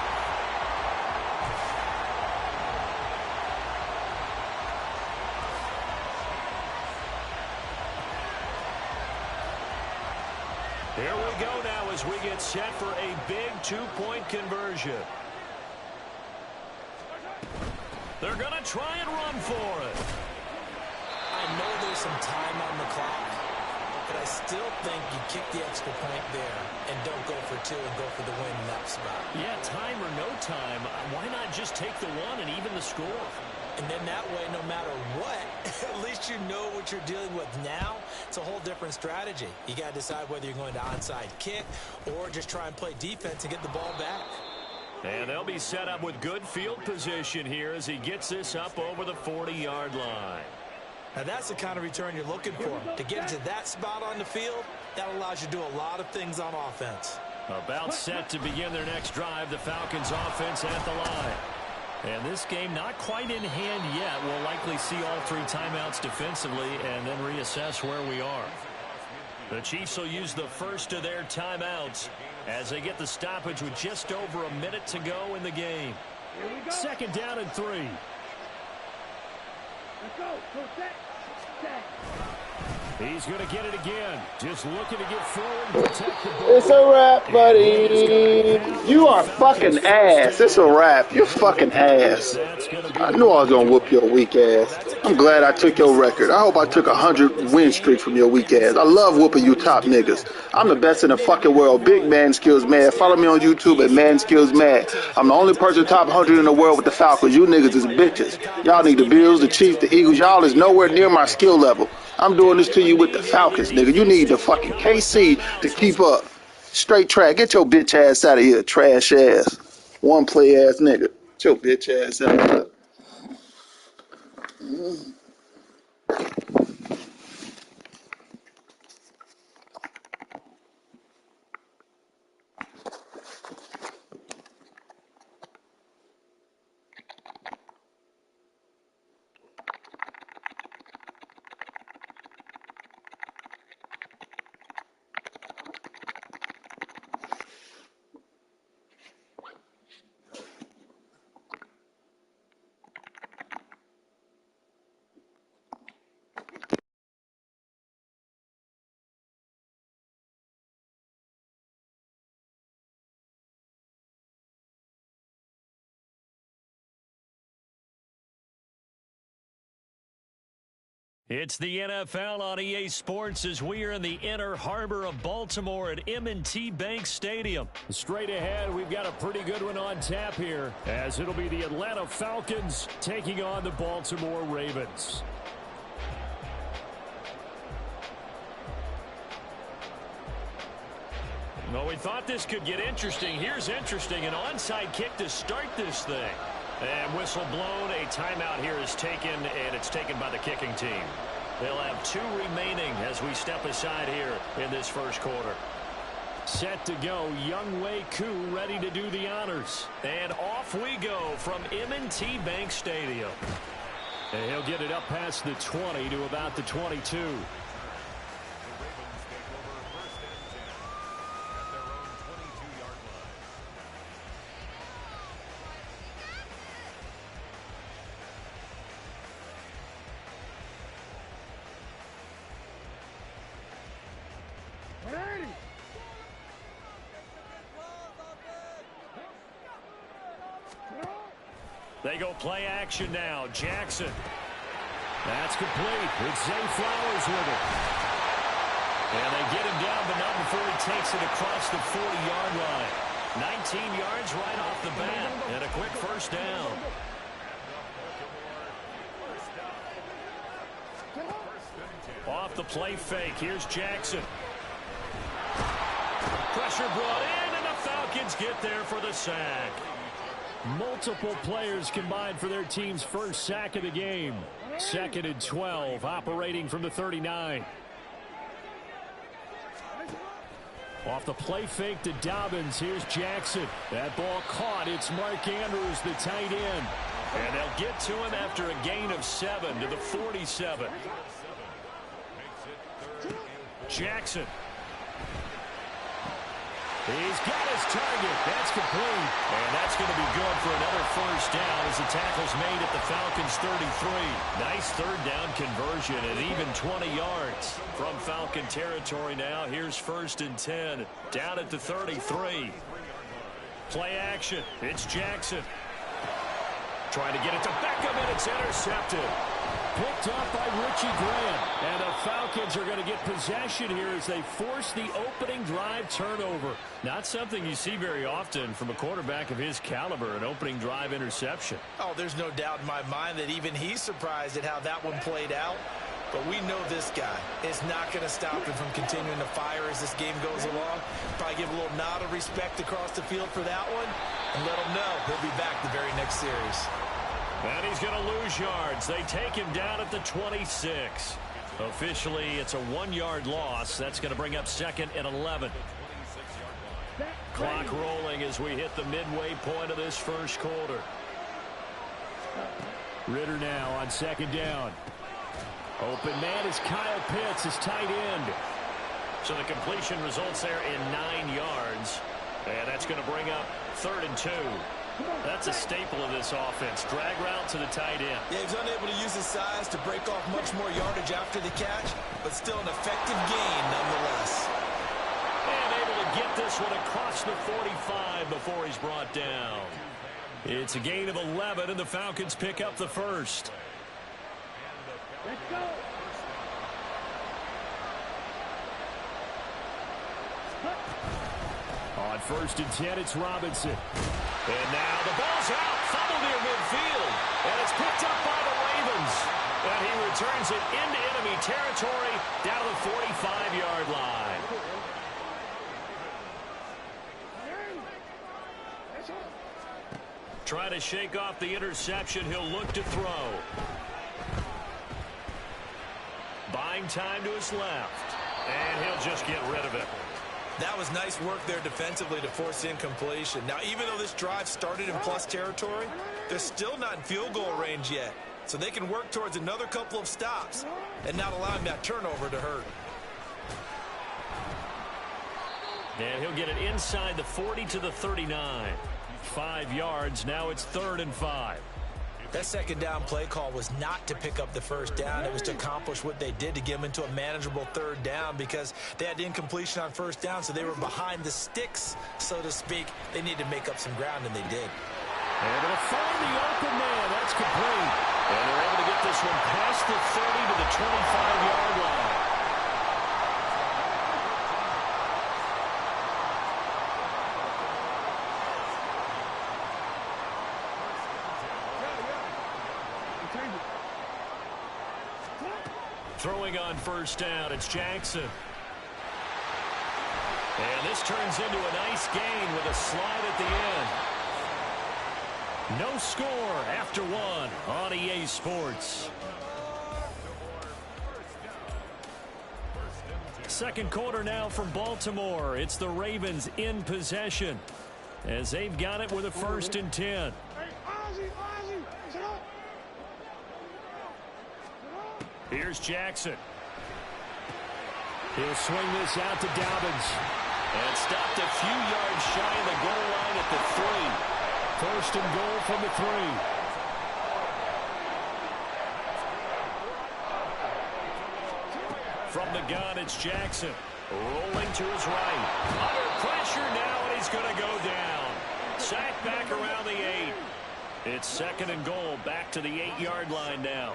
Here we go now as we get set for a big 2-point conversion. They're going to try and run for it. I know there's some time on the clock, but I still think you kick the extra point there and don't go for 2 and go for the win in that spot. Yeah, time or no time, why not just take the 1 and even the score? And then that way, no matter what, at least you know what you're dealing with now. It's a whole different strategy. You got to decide whether you're going to onside kick or just try and play defense and get the ball back. And they'll be set up with good field position here as he gets this up over the 40-yard line. Now that's the kind of return you're looking for. To get into that spot on the field, that allows you to do a lot of things on offense. About set to begin their next drive, the Falcons offense at the line. And this game not quite in hand yet. We'll likely see all 3 timeouts defensively and then reassess where we are. The Chiefs will use the first of their timeouts as they get the stoppage with just over a minute to go in the game. 2nd down and 3. Let's go. Set. He's going to get it again. Just looking to get forward and protect the ball. It's a wrap, buddy. You are fucking ass. It's a wrap. You're fucking ass. I knew I was going to whoop your weak ass. I'm glad I took your record. I hope I took 100 win streak from your weak ass. I love whooping you top niggas. I'm the best in the fucking world. Big Man Skills Mad. Follow me on YouTube at Man Skills Mad. I'm the only person top 100 in the world with the Falcons. You niggas is bitches. Y'all need the Bills, the Chiefs, the Eagles. Y'all is nowhere near my skill level. I'm doing this to you with the Falcons, nigga. You need the fucking KC to keep up. Straight track. Get your bitch ass out of here, trash ass. One play ass nigga. Get your bitch ass out of here. It's the NFL on EA Sports as we are in the inner harbor of Baltimore at M&T Bank Stadium. Straight ahead, we've got a pretty good one on tap here, as it'll be the Atlanta Falcons taking on the Baltimore Ravens. Well, we thought this could get interesting. Here's interesting, an onside kick to start this thing. And whistle blown, a timeout here is taken, and it's taken by the kicking team. They'll have 2 remaining as we step aside here in this first quarter. Set to go, Younghoe Koo ready to do the honors. And off we go from M&T Bank Stadium. And he'll get it up past the 20 to about the 22. They go play action now. Jackson. That's complete. It's Zay Flowers with it. And they get him down, but not before he takes it across the 40-yard line. 19 yards right off the bat. And a quick first down. Off the play fake. Here's Jackson. Pressure brought in, and the Falcons get there for the sack. Multiple players combined for their team's first sack of the game. 2nd and 12, operating from the 39. Off the play fake to Dobbins. Here's Jackson. That ball caught. It's Mark Andrews, the tight end. And they'll get to him after a gain of 7 to the 47. Jackson. He's got his target. That's complete. And that's going to be good for another first down as the tackle's made at the Falcons' 33. Nice third down conversion at even 20 yards from Falcon territory now. Here's 1st and 10 down at the 33. Play action. It's Jackson. Trying to get it to Beckham, and it's intercepted. Picked up by Richie Grant. And the Falcons are going to get possession here as they force the opening drive turnover. Not something you see very often from a quarterback of his caliber, an opening drive interception. Oh, there's no doubt in my mind that even he's surprised at how that one played out. But we know this guy is not going to stop him from continuing to fire as this game goes along. Probably give a little nod of respect across the field for that one and let him know he'll be back the very next series. And he's going to lose yards. They take him down at the 26. Officially, it's a 1-yard loss. That's going to bring up 2nd and 11. Clock rolling as we hit the midway point of this first quarter. Ritter now on 2nd down. Open man is Kyle Pitts, his tight end. So the completion results there in 9 yards. And that's going to bring up 3rd and 2. That's a staple of this offense. Drag route to the tight end. Yeah, he's unable to use his size to break off much more yardage after the catch, but still an effective gain nonetheless. And able to get this one across the 45 before he's brought down. It's a gain of 11, and the Falcons pick up the first. Let's go. On 1st and 10, it's Robinson. And now the ball's out. Fumble near midfield. And it's picked up by the Ravens. And he returns it into enemy territory down to the 45-yard line. Trying to shake off the interception. He'll look to throw. Buying time to his left. And he'll just get rid of it. That was nice work there defensively to force incompletion. Now, even though this drive started in plus territory, they're still not in field goal range yet. So they can work towards another couple of stops and not allowing that turnover to hurt. And he'll get it inside the 40 to the 39. 5 yards. Now it's 3rd and 5. That second down play call was not to pick up the first down. It was to accomplish what they did to get them into a manageable 3rd down because they had incompletion on first down, so they were behind the sticks, so to speak. They needed to make up some ground, and they did. And they'll find the open man. That's complete. And they're able to get this one past the 30 to the 25-yard line. Throwing on first down, it's Jackson. And this turns into a nice gain with a slide at the end. No score after 1 on EA Sports. Second quarter now from Baltimore. It's the Ravens in possession as they've got it with a 1st and 10. Here's Jackson. He'll swing this out to Dobbins. And stopped a few yards shy of the goal line at the 3. 1st and goal from the 3. From the gun, it's Jackson. Rolling to his right. Under pressure now, and he's going to go down. Sacked back around the 8. It's 2nd and goal, back to the 8-yard line now.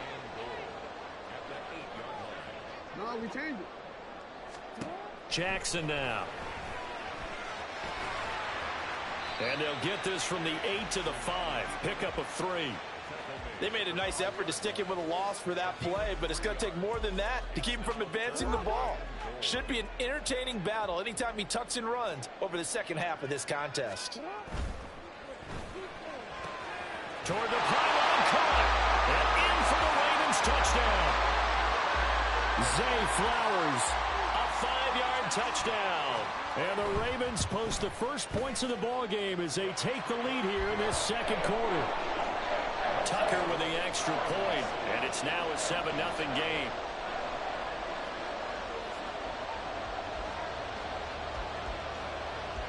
No, we changed it. Jackson now. And they'll get this from the 8 to the 5. Pickup of 3. They made a nice effort to stick him with a loss for that play, but it's going to take more than that to keep him from advancing the ball. Should be an entertaining battle anytime he tucks and runs over the second half of this contest. Toward the pylon, caught. And in for the Ravens touchdown. Zay Flowers, a 5-yard touchdown. And the Ravens post the first points of the ball game as they take the lead here in this second quarter. Tucker with the extra point, and it's now a 7-0 game.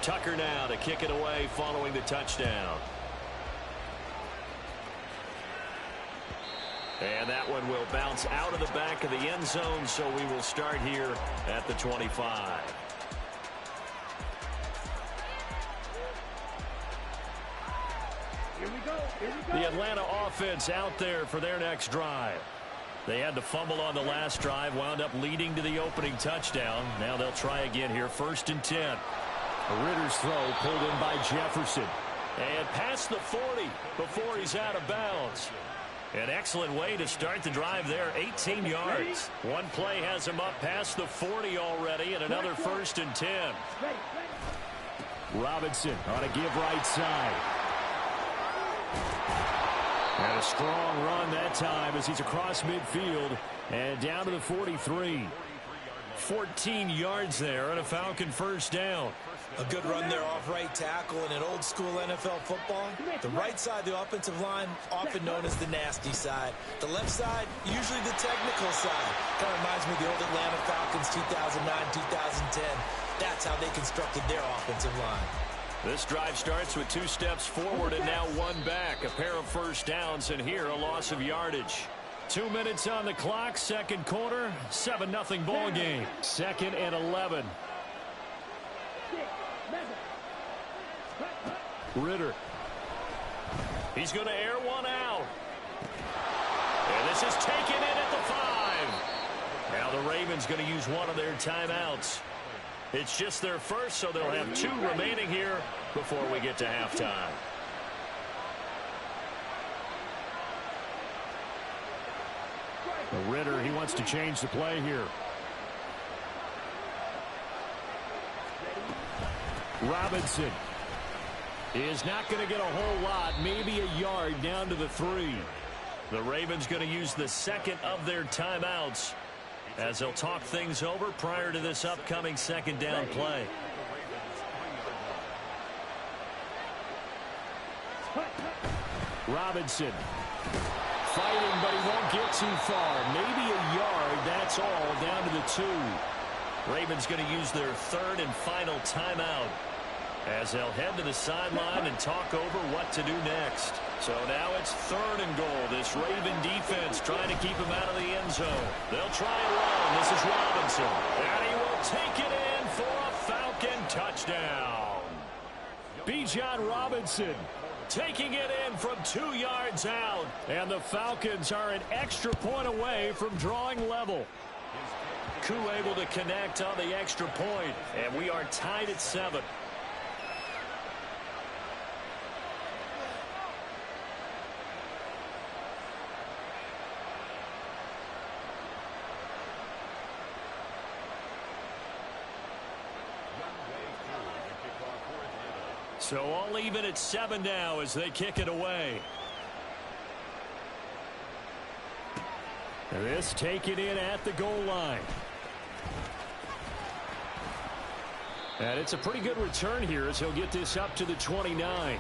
Tucker now to kick it away following the touchdown. And that one will bounce out of the back of the end zone, so we will start here at the 25. Here we go. The Atlanta offense out there for their next drive. They had to fumble on the last drive, wound up leading to the opening touchdown. Now they'll try again here, 1st and 10. Ritter's throw pulled in by Jefferson. And past the 40 before he's out of bounds. An excellent way to start the drive there, 18 yards. One play has him up past the 40 already, and another 1st and 10. Robinson on a give right side. And a strong run that time as he's across midfield and down to the 43. 14 yards there on a Falcon 1st down. A good run there off right tackle in an old-school NFL football. The right side of the offensive line, often known as the nasty side. The left side, usually the technical side. Kind of reminds me of the old Atlanta Falcons 2009-2010. That's how they constructed their offensive line. This drive starts with 2 steps forward and now 1 back. A pair of first downs, and here a loss of yardage. 2 minutes on the clock, second quarter, 7-0 ball game. 2nd and 11. Ritter. He's going to air one out. And this is taken in at the 5. Now the Ravens going to use one of their timeouts. It's just their first, so they'll have 2 remaining here before we get to halftime. Ritter, he wants to change the play here. Robinson is not going to get a whole lot, maybe a yard down to the 3. The Ravens going to use the second of their timeouts as they'll talk things over prior to this upcoming second down play. Robinson fighting, but he won't get too far. Maybe a yard, that's all, down to the 2. Ravens going to use their third and final timeout as they'll head to the sideline and talk over what to do next. So now it's 3rd and goal. This Raven defense trying to keep him out of the end zone. They'll try and run. This is Robinson. And he will take it in for a Falcon touchdown. Bijan Robinson taking it in from 2 yards out. And the Falcons are an extra point away from drawing level. Koo able to connect on the extra point. And we are tied at 7. So all even at 7 now as they kick it away. This taken in at the goal line. And it's a pretty good return here as he'll get this up to the 29.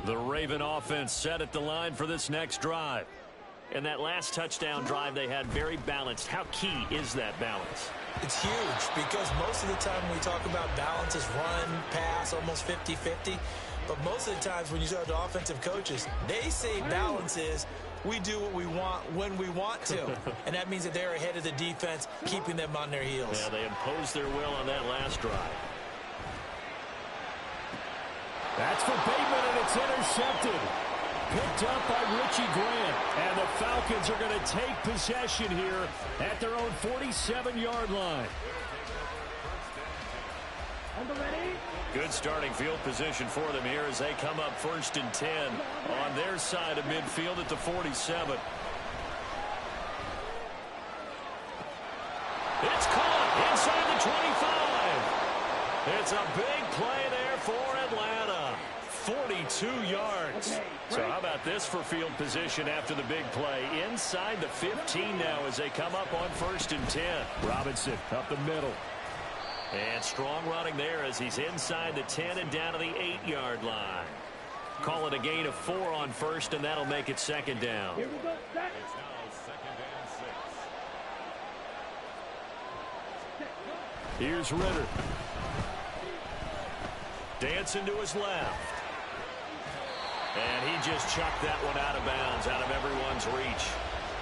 The Raven offense set at the line for this next drive. And that last touchdown drive they had very balanced. How key is that balance? It's huge because most of the time when we talk about balance is run, pass, almost 50-50. But most of the times when you talk to offensive coaches, they say balance is we do what we want when we want to. And that means that they're ahead of the defense, keeping them on their heels. Yeah, they imposed their will on that last drive. That's for Bateman, and it's intercepted. Picked up by Richie Grant. And the Falcons are going to take possession here at their own 47-yard line. Good starting field position for them here as they come up 1st and 10 on their side of midfield at the 47. It's caught inside the 25. It's a big play there for Atlanta. 42 yards. So how about this for field position after the big play? Inside the 15 now as they come up on 1st and 10. Robinson up the middle. And strong running there as he's inside the 10 and down to the 8-yard line. Call it a gain of 4 on 1st, and that'll make it 2nd down. It's now 2nd and 6. Here's Ritter. Dancing to his left. And he just chucked that one out of bounds, out of everyone's reach.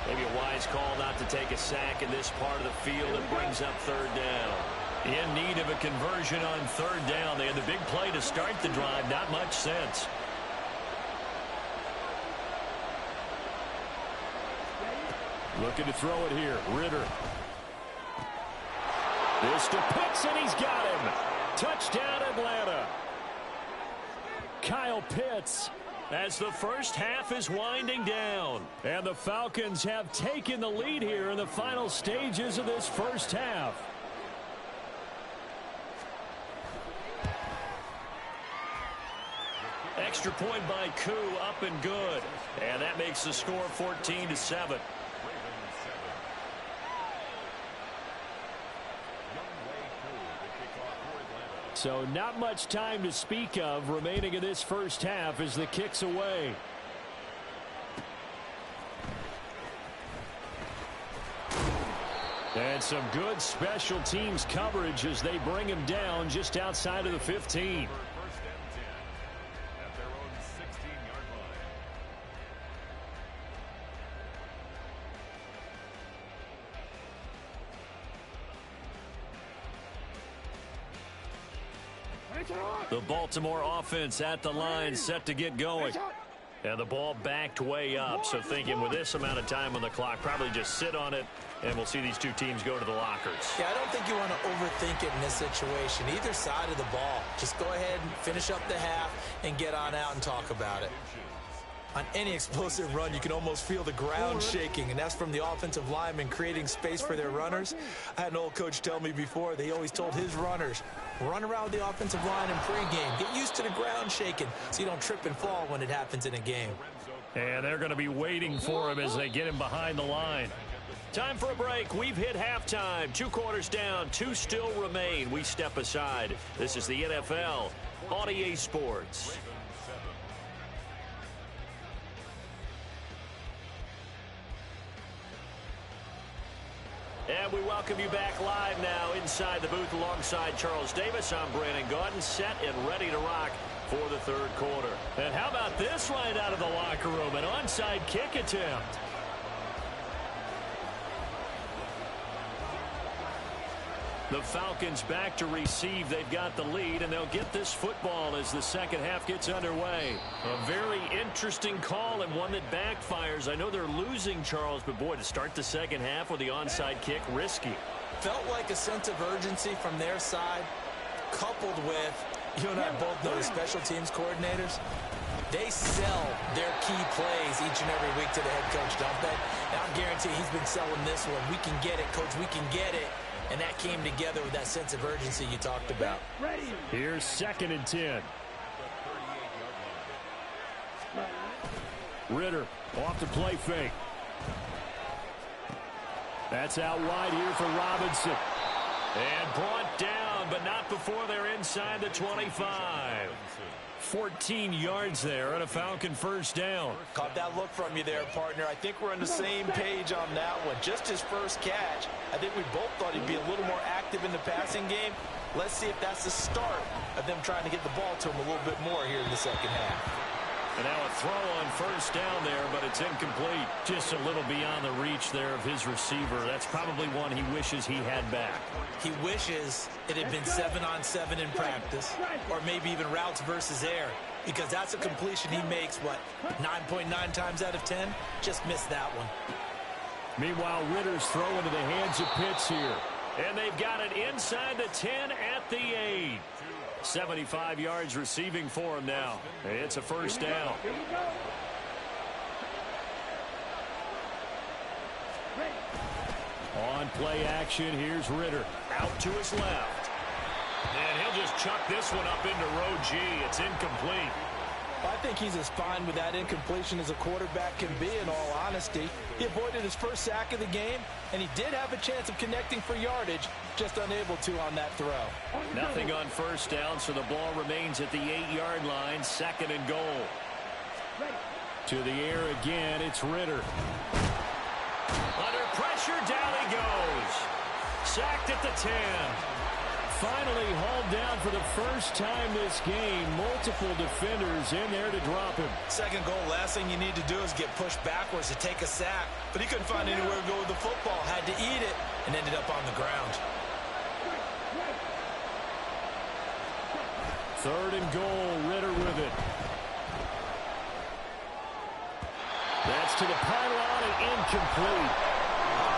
Maybe a wise call not to take a sack in this part of the field. It brings up 3rd down. In need of a conversion on 3rd down. They had the big play to start the drive. Not much sense. Looking to throw it here. Ritter. This to Pitts, and he's got him. Touchdown, Atlanta. Kyle Pitts as the first half is winding down. And the Falcons have taken the lead here in the final stages of this first half. Extra point by Koo, up and good. And that makes the score 14-7. So not much time to speak of remaining in this first half as the kick's away. And some good special teams coverage as they bring him down just outside of the 15. The Baltimore offense at the line, set to get going. And the ball backed way up, so thinking with this amount of time on the clock, probably just sit on it, and we'll see these two teams go to the lockers. Yeah, I don't think you want to overthink it in this situation. Either side of the ball. Just go ahead and finish up the half and get on out and talk about it. On any explosive run, you can almost feel the ground shaking, and that's from the offensive linemen creating space for their runners. I had an old coach tell me before, they always told his runners, run around the offensive line in pregame. Get used to the ground shaking so you don't trip and fall when it happens in a game. And they're going to be waiting for him as they get him behind the line. Time for a break. We've hit halftime. 2 quarters down, 2 still remain. We step aside. This is the NFL on EA Sports. And we welcome you back live now inside the booth alongside Charles Davis. I'm Brandon Gaudin, set and ready to rock for the 3rd quarter. And how about this right out of the locker room? An onside kick attempt. The Falcons back to receive. They've got the lead, and they'll get this football as the second half gets underway. A very interesting call and one that backfires. I know they're losing, Charles, but boy, to start the second half with the onside kick, risky. Felt like a sense of urgency from their side, coupled with, you and I both know, the special teams coordinators. They sell their key plays each and every week to the head coach, don't they? And I'm guaranteeing he's been selling this one. We can get it, coach. We can get it. And that came together with that sense of urgency you talked about. Here's 2nd and 10. Ritter off the play fake. That's out wide here for Robinson. And brought down, but not before they're inside the 25. 14 yards there and a Falcon first down. Caught that look from you there, partner. I think we're on the same page on that one. Just his first catch. I think we both thought he'd be a little more active in the passing game. Let's see if that's the start of them trying to get the ball to him a little bit more here in the second half. And now a throw on first down there, but it's incomplete. Just a little beyond the reach there of his receiver. That's probably one he wishes he had back. He wishes it had been 7-on-7 in practice, or maybe even routes versus air, because that's a completion he makes, what, 9.9 times out of 10? Just missed that one. Meanwhile, Ritter's throw into the hands of Pitts here. And they've got it inside the 10 at the 8. 75 yards receiving for him now. It's a first down. On play action, here's Ritter. Out to his left. And he'll just chuck this one up into row G. It's incomplete. I think he's as fine with that incompletion as a quarterback can be, in all honesty. He avoided his first sack of the game, and he did have a chance of connecting for yardage, just unable to on that throw. Nothing on first down, so the ball remains at the 8-yard line, 2nd and goal. To the air again, it's Ritter. Under pressure, down he goes. Sacked at the 10. Finally hauled down for the first time this game. Multiple defenders in there to drop him. Second goal, last thing you need to do is get pushed backwards to take a sack. But he couldn't find anywhere to go with the football. Had to eat it and ended up on the ground. 3rd and goal, Ritter with it. That's to the pylon and incomplete.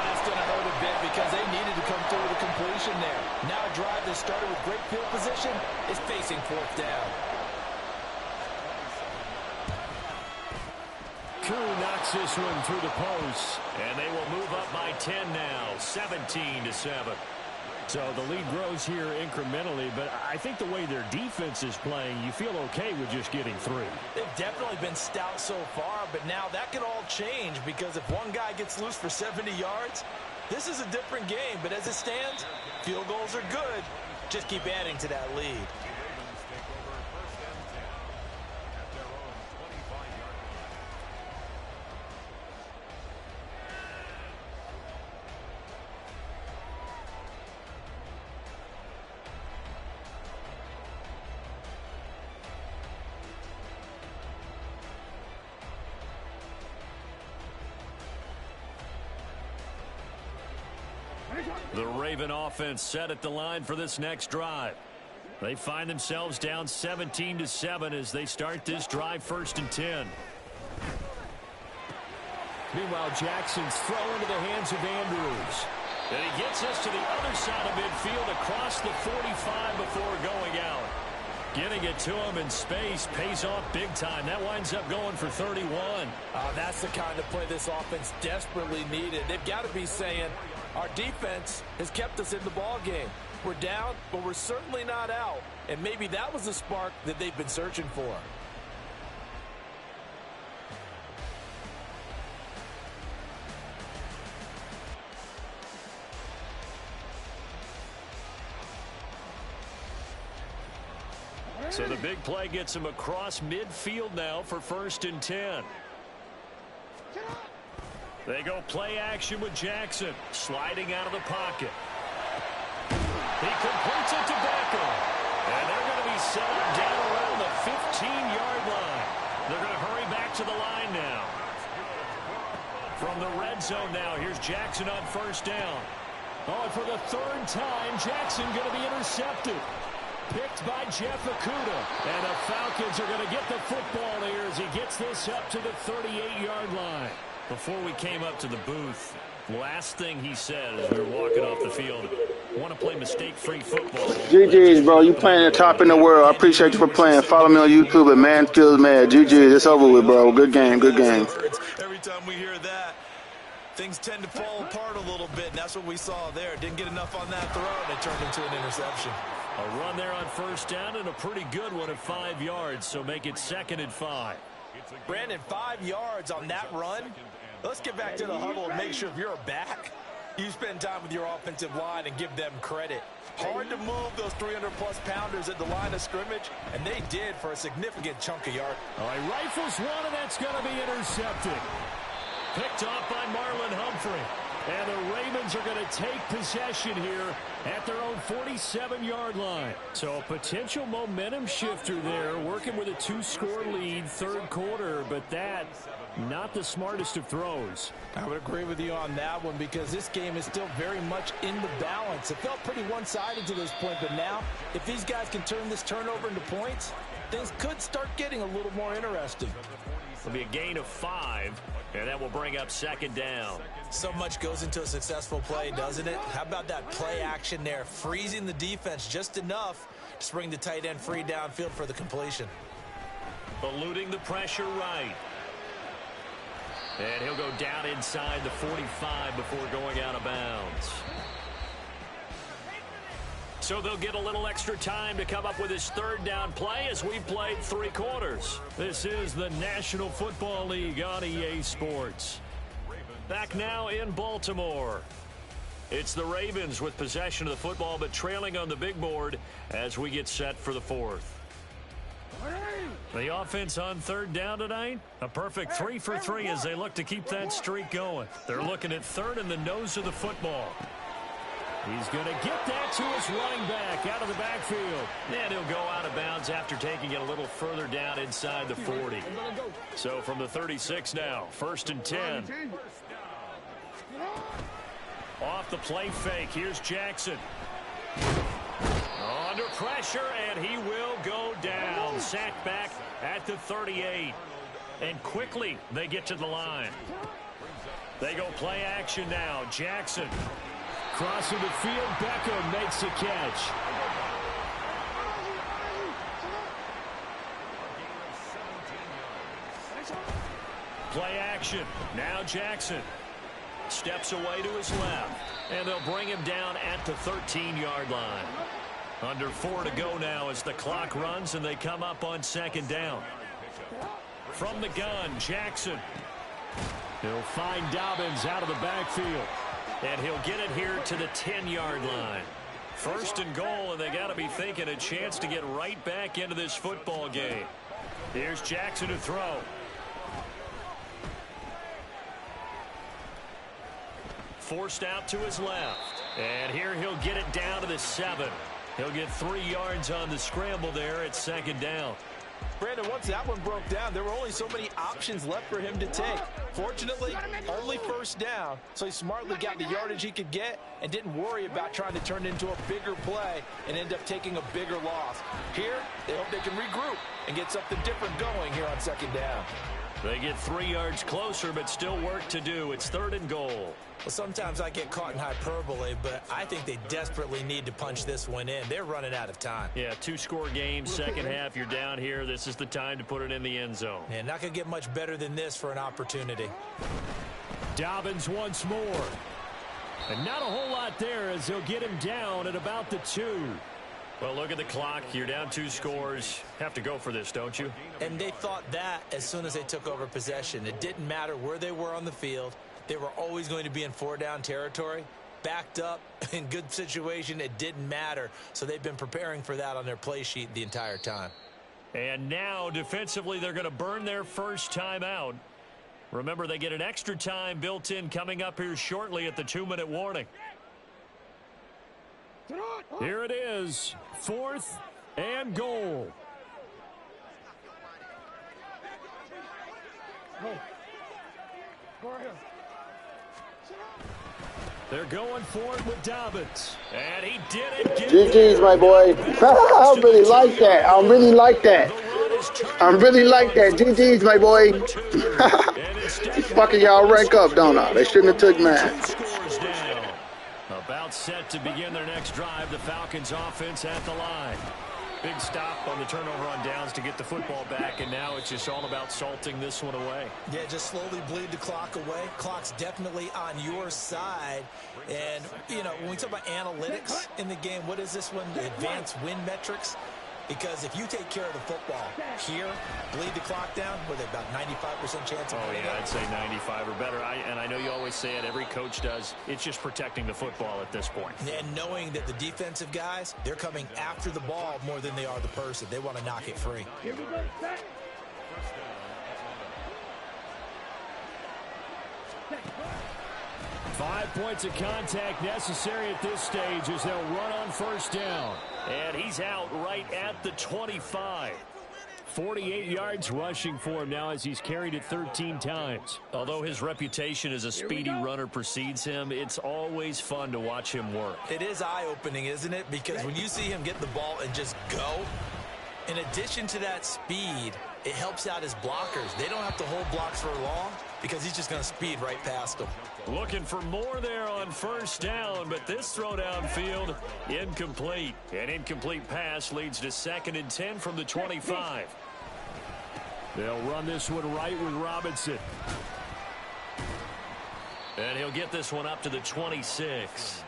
That's going to hurt a bit because they needed to come through with a completion there. Now a drive that started with great field position is facing 4th down. Koo knocks this one through the post, and they will move up by 10 now, 17-7. So the lead grows here incrementally, but I think the way their defense is playing, you feel okay with just getting 3. They've definitely been stout so far, but now that could all change because if one guy gets loose for 70 yards, this is a different game. But as it stands, field goals are good. Just keep adding to that lead. The Raven offense set at the line for this next drive. They find themselves down 17-7 as they start this drive 1st and 10. Meanwhile, Jackson's throw into the hands of Andrews. And he gets us to the other side of midfield across the 45 before going out. Getting it to him in space pays off big time. That winds up going for 31. That's the kind of play this offense desperately needed. They've got to be saying, our defense has kept us in the ball game. We're down, but we're certainly not out. And maybe that was the spark that they've been searching for. So the big play gets him across midfield now for 1st and 10. They go play action with Jackson, sliding out of the pocket. He completes it to Beckham. And they're going to be set up down around the 15-yard line. They're going to hurry back to the line now. From the red zone now, here's Jackson on 1st down. Oh, and for the 3rd time, Jackson going to be intercepted. Picked by Jeff Okudah. And the Falcons are going to get the football here as he gets this up to the 38-yard line. Before we came up to the booth, last thing he said as we were walking off the field, want to play mistake-free football. GG's, bro. You playing the top in the world. I appreciate you for playing. Follow me on YouTube at Man Skills Mad. GG's. It's over with, bro. Good game. Good game. Every time we hear that, things tend to fall apart a little bit, and that's what we saw there. Didn't get enough on that throw, and it turned into an interception. A run there on 1st down and a pretty good one at 5 yards, so make it 2nd and 5. Brandon, 5 yards on that run. Let's get back to the huddle and make sure if you're a back, you spend time with your offensive line and give them credit. Hard to move those 300-plus pounders at the line of scrimmage, and they did for a significant chunk of yard. All right, rifles one, and that's going to be intercepted. Picked off by Marlon Humphrey. And the Ravens are going to take possession here at their own 47-yard line. So a potential momentum shifter there, working with a 2-score lead, 3rd quarter, but that, not the smartest of throws. I would agree with you on that one because this game is still very much in the balance. It felt pretty one-sided to this point, but now, if these guys can turn this turnover into points, things could start getting a little more interesting. It'll be a gain of 5, and that will bring up 2nd down. So much goes into a successful play, doesn't it? How about that play action there, freezing the defense just enough to bring the tight end free downfield for the completion. Eluding the pressure right. And he'll go down inside the 45 before going out of bounds. So they'll get a little extra time to come up with his 3rd down play as we played 3 quarters. This is the National Football League on EA Sports. Back now in Baltimore. It's the Ravens with possession of the football, but trailing on the big board as we get set for the 4th. The offense on 3rd down tonight, a perfect 3 for 3 as they look to keep that streak going. They're looking at 3rd and the nose of the football. He's going to get that to his running back out of the backfield. And he'll go out of bounds after taking it a little further down inside the 40. So from the 36 now, 1st and 10. Off the play fake, here's Jackson. Under pressure, and he will go down. Sacked back at the 38. And quickly, they get to the line. They go play action now. Jackson. Crossing the field, Beckham makes the catch. Play action. Now Jackson. Steps away to his left. And they'll bring him down at the 13-yard line. Under 4 to go now as the clock runs and they come up on 2nd down. From the gun, Jackson. He'll find Dobbins out of the backfield. And he'll get it here to the 10-yard line. 1st and goal, and they got to be thinking a chance to get right back into this football game. Here's Jackson to throw. Forced out to his left. And here he'll get it down to the 7. He'll get 3 yards on the scramble there at 2nd down. Brandon, once that one broke down, there were only so many options left for him to take. Fortunately, only 1st down, so he smartly got the yardage he could get and didn't worry about trying to turn it into a bigger play and end up taking a bigger loss. Here, they hope they can regroup and get something different going here on 2nd down. They get 3 yards closer, but still work to do. It's 3rd and goal. Well, sometimes I get caught in hyperbole, but I think they desperately need to punch this one in. They're running out of time. Yeah, 2-score game, second half, you're down here. This is the time to put it in the end zone. Yeah, not going to get much better than this for an opportunity. Dobbins once more. And not a whole lot there as they'll get him down at about the 2. Well, look at the clock. You're down 2 scores. Have to go for this, don't you? And they thought that as soon as they took over possession. It didn't matter where they were on the field. They were always going to be in 4-down territory. Backed up, in good situation, it didn't matter. So they've been preparing for that on their play sheet the entire time. And now, defensively, they're going to burn their first time out. Remember, they get an extra time built in coming up here shortly at the 2-minute warning. Here it is, 4th and goal. They're going for it with Dobbins. And he did it. GG's, my boy. I really like that. I really like that. I really like that. GG's, my boy. Fucking y'all rank up, don't I? They shouldn't have took mine. About set to begin their next drive. The Falcons offense at the line. Big stop on the turnover on downs to get the football back, and now it's just all about salting this one away. Yeah, just slowly bleed the clock away. Clock's definitely on your side. And, you know, when we talk about analytics in the game, what is this one? The advanced win metrics? Because if you take care of the football here, bleed the clock down, with about 95% chance of winning. Oh, yeah, I'd say 95 or better. And I know you always say it, every coach does. It's just protecting the football at this point. And knowing that the defensive guys, they're coming after the ball more than they are the person. They want to knock it free. 5 points of contact necessary at this stage as they'll run on first down. And he's out right at the 25. 48 yards rushing for him now as he's carried it 13 times. Although his reputation as a speedy runner precedes him, it's always fun to watch him work. It is eye-opening, isn't it? Because when you see him get the ball and just go, in addition to that speed, it helps out his blockers. They don't have to hold blocks for long because he's just going to speed right past them. Looking for more there on first down, but this throw downfield, incomplete. An incomplete pass leads to 2nd and 10 from the 25. They'll run this one right with Robinson. And he'll get this one up to the 26.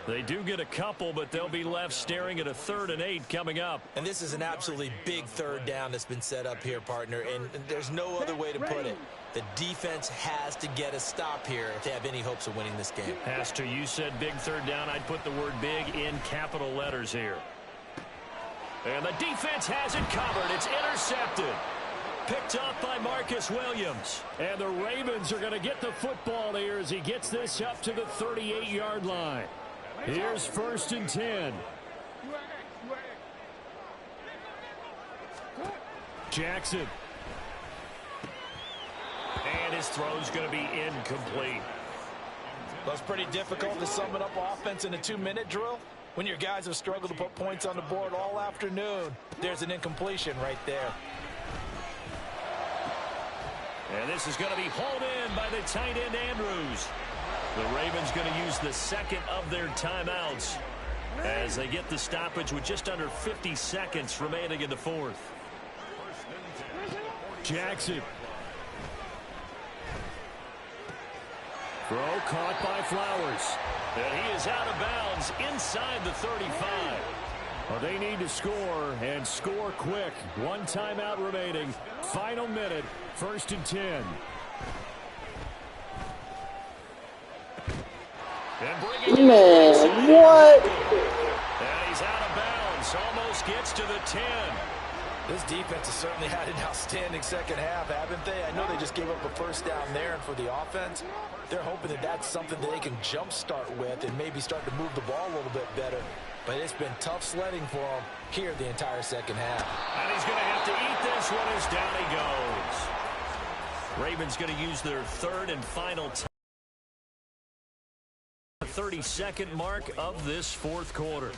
They do get a couple, but they'll be left staring at a 3rd and 8 coming up. And this is an absolutely big 3rd down that's been set up here, partner, and there's no other way to put it. The defense has to get a stop here if they have any hopes of winning this game. Has to. You said big 3rd down. I'd put the word big in capital letters here. And the defense has it covered. It's intercepted. Picked up by Marcus Williams. And the Ravens are going to get the football here as he gets this up to the 38-yard line. Here's 1st and 10. Jackson. And his throw's going to be incomplete. Well, it's pretty difficult to sum it up offense in a 2-minute drill. When your guys have struggled to put points on the board all afternoon, there's an incompletion right there. And this is going to be hauled in by the tight end Andrews. The Ravens going to use the 2nd of their timeouts as they get the stoppage with just under 50 seconds remaining in the 4th. Jackson. Throw caught by Flowers. And he is out of bounds inside the 35. Well, they need to score and score quick. 1 timeout remaining. Final minute. 1st and 10. Man, what? And he's out of bounds. Almost gets to the 10. This defense has certainly had an outstanding second half, haven't they? I know they just gave up a first down there, and for the offense, they're hoping that that's something that they can jumpstart with and maybe start to move the ball a little bit better. But it's been tough sledding for them here the entire second half. And he's going to have to eat this one as down he goes. Ravens going to use their 3rd and final time. 32nd mark of this 4th quarter.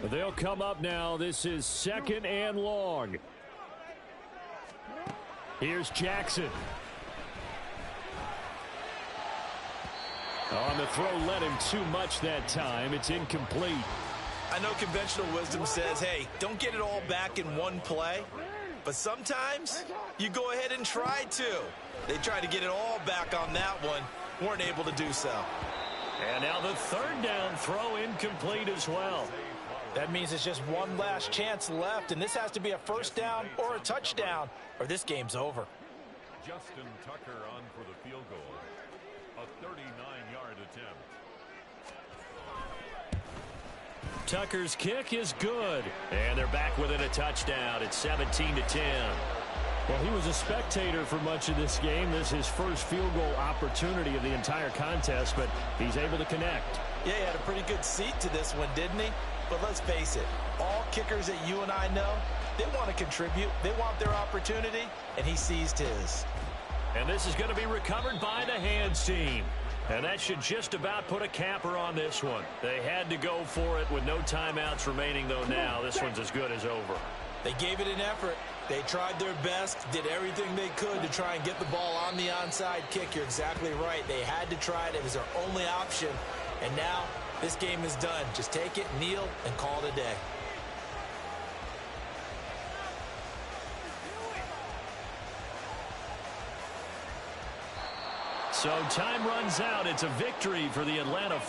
They'll come up now. This is 2nd and long. Here's Jackson. On the throw, let him too much that time. It's incomplete. I know conventional wisdom says, hey, don't get it all back in one play. But sometimes you go ahead and try to. They tried to get it all back on that one. Weren't able to do so. And now the third down throw incomplete as well. That means it's just one last chance left, and this has to be a first down or a touchdown, or this game's over. Justin Tucker on for the field goal. A 39-yard attempt. Tucker's kick is good. And they're back within a touchdown. It's 17-10. Well, he was a spectator for much of this game. This is his first field goal opportunity of the entire contest, but he's able to connect. Yeah, he had a pretty good seat to this one, didn't he? But let's face it, all kickers that you and I know, they want to contribute. They want their opportunity, and he seized his. And this is going to be recovered by the hands team. And that should just about put a capper on this one. They had to go for it with no timeouts remaining, though now this one's as good as over. They gave it an effort. They tried their best, did everything they could to try and get the ball on the onside kick. You're exactly right. They had to try it. It was their only option. And now this game is done. Just take it, kneel, and call it a day. So time runs out. It's a victory for the Atlanta.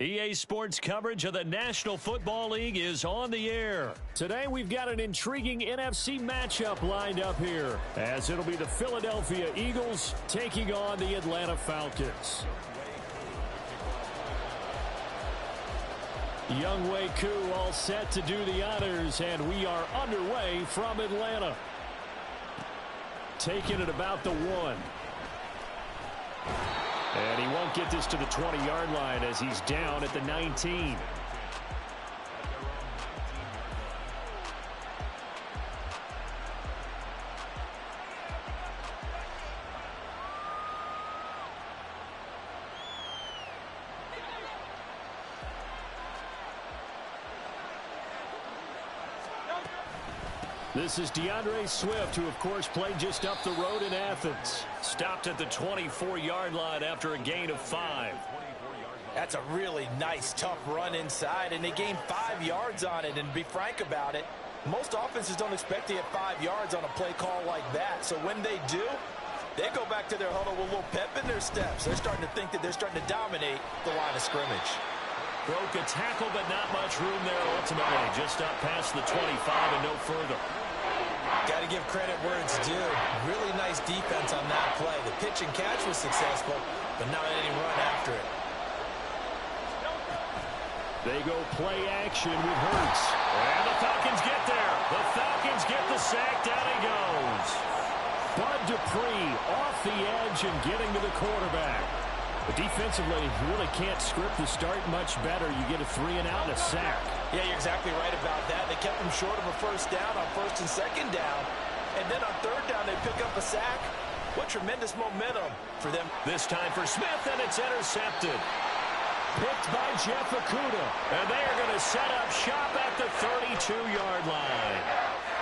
EA Sports coverage of the National Football League is on the air. Today we've got an intriguing NFC matchup lined up here, as it'll be the Philadelphia Eagles taking on the Atlanta Falcons. Younghoe Koo all set to do the honors, and we are underway from Atlanta. Taking it about the 1. And he won't get this to the 20-yard line as he's down at the 19. This is DeAndre Swift, who, of course, played just up the road in Athens. Stopped at the 24-yard line after a gain of 5. That's a really nice, tough run inside, and they gained 5 yards on it. And to be frank about it, most offenses don't expect to get 5 yards on a play call like that. So when they do, they go back to their huddle with a little pep in their steps. They're starting to think that they're starting to dominate the line of scrimmage. Broke a tackle, but not much room there ultimately. Just up past the 25 and no further. Got to give credit where it's due. Really nice defense on that play. The pitch and catch was successful, but not any run after it. They go play action with Hurts. And the Falcons get there. The Falcons get the sack. Down he goes. Bud Dupree off off the edge and getting to the quarterback. But defensively, you really can't script the start much better. You get a 3-and-out and a sack. Yeah, you're exactly right about that. They kept him short of a first down on first and second down. And then on third down, they pick up a sack. What tremendous momentum for them. This time for Smith, and it's intercepted. Picked by Jeff Okudah. And they are going to set up shop at the 32-yard line.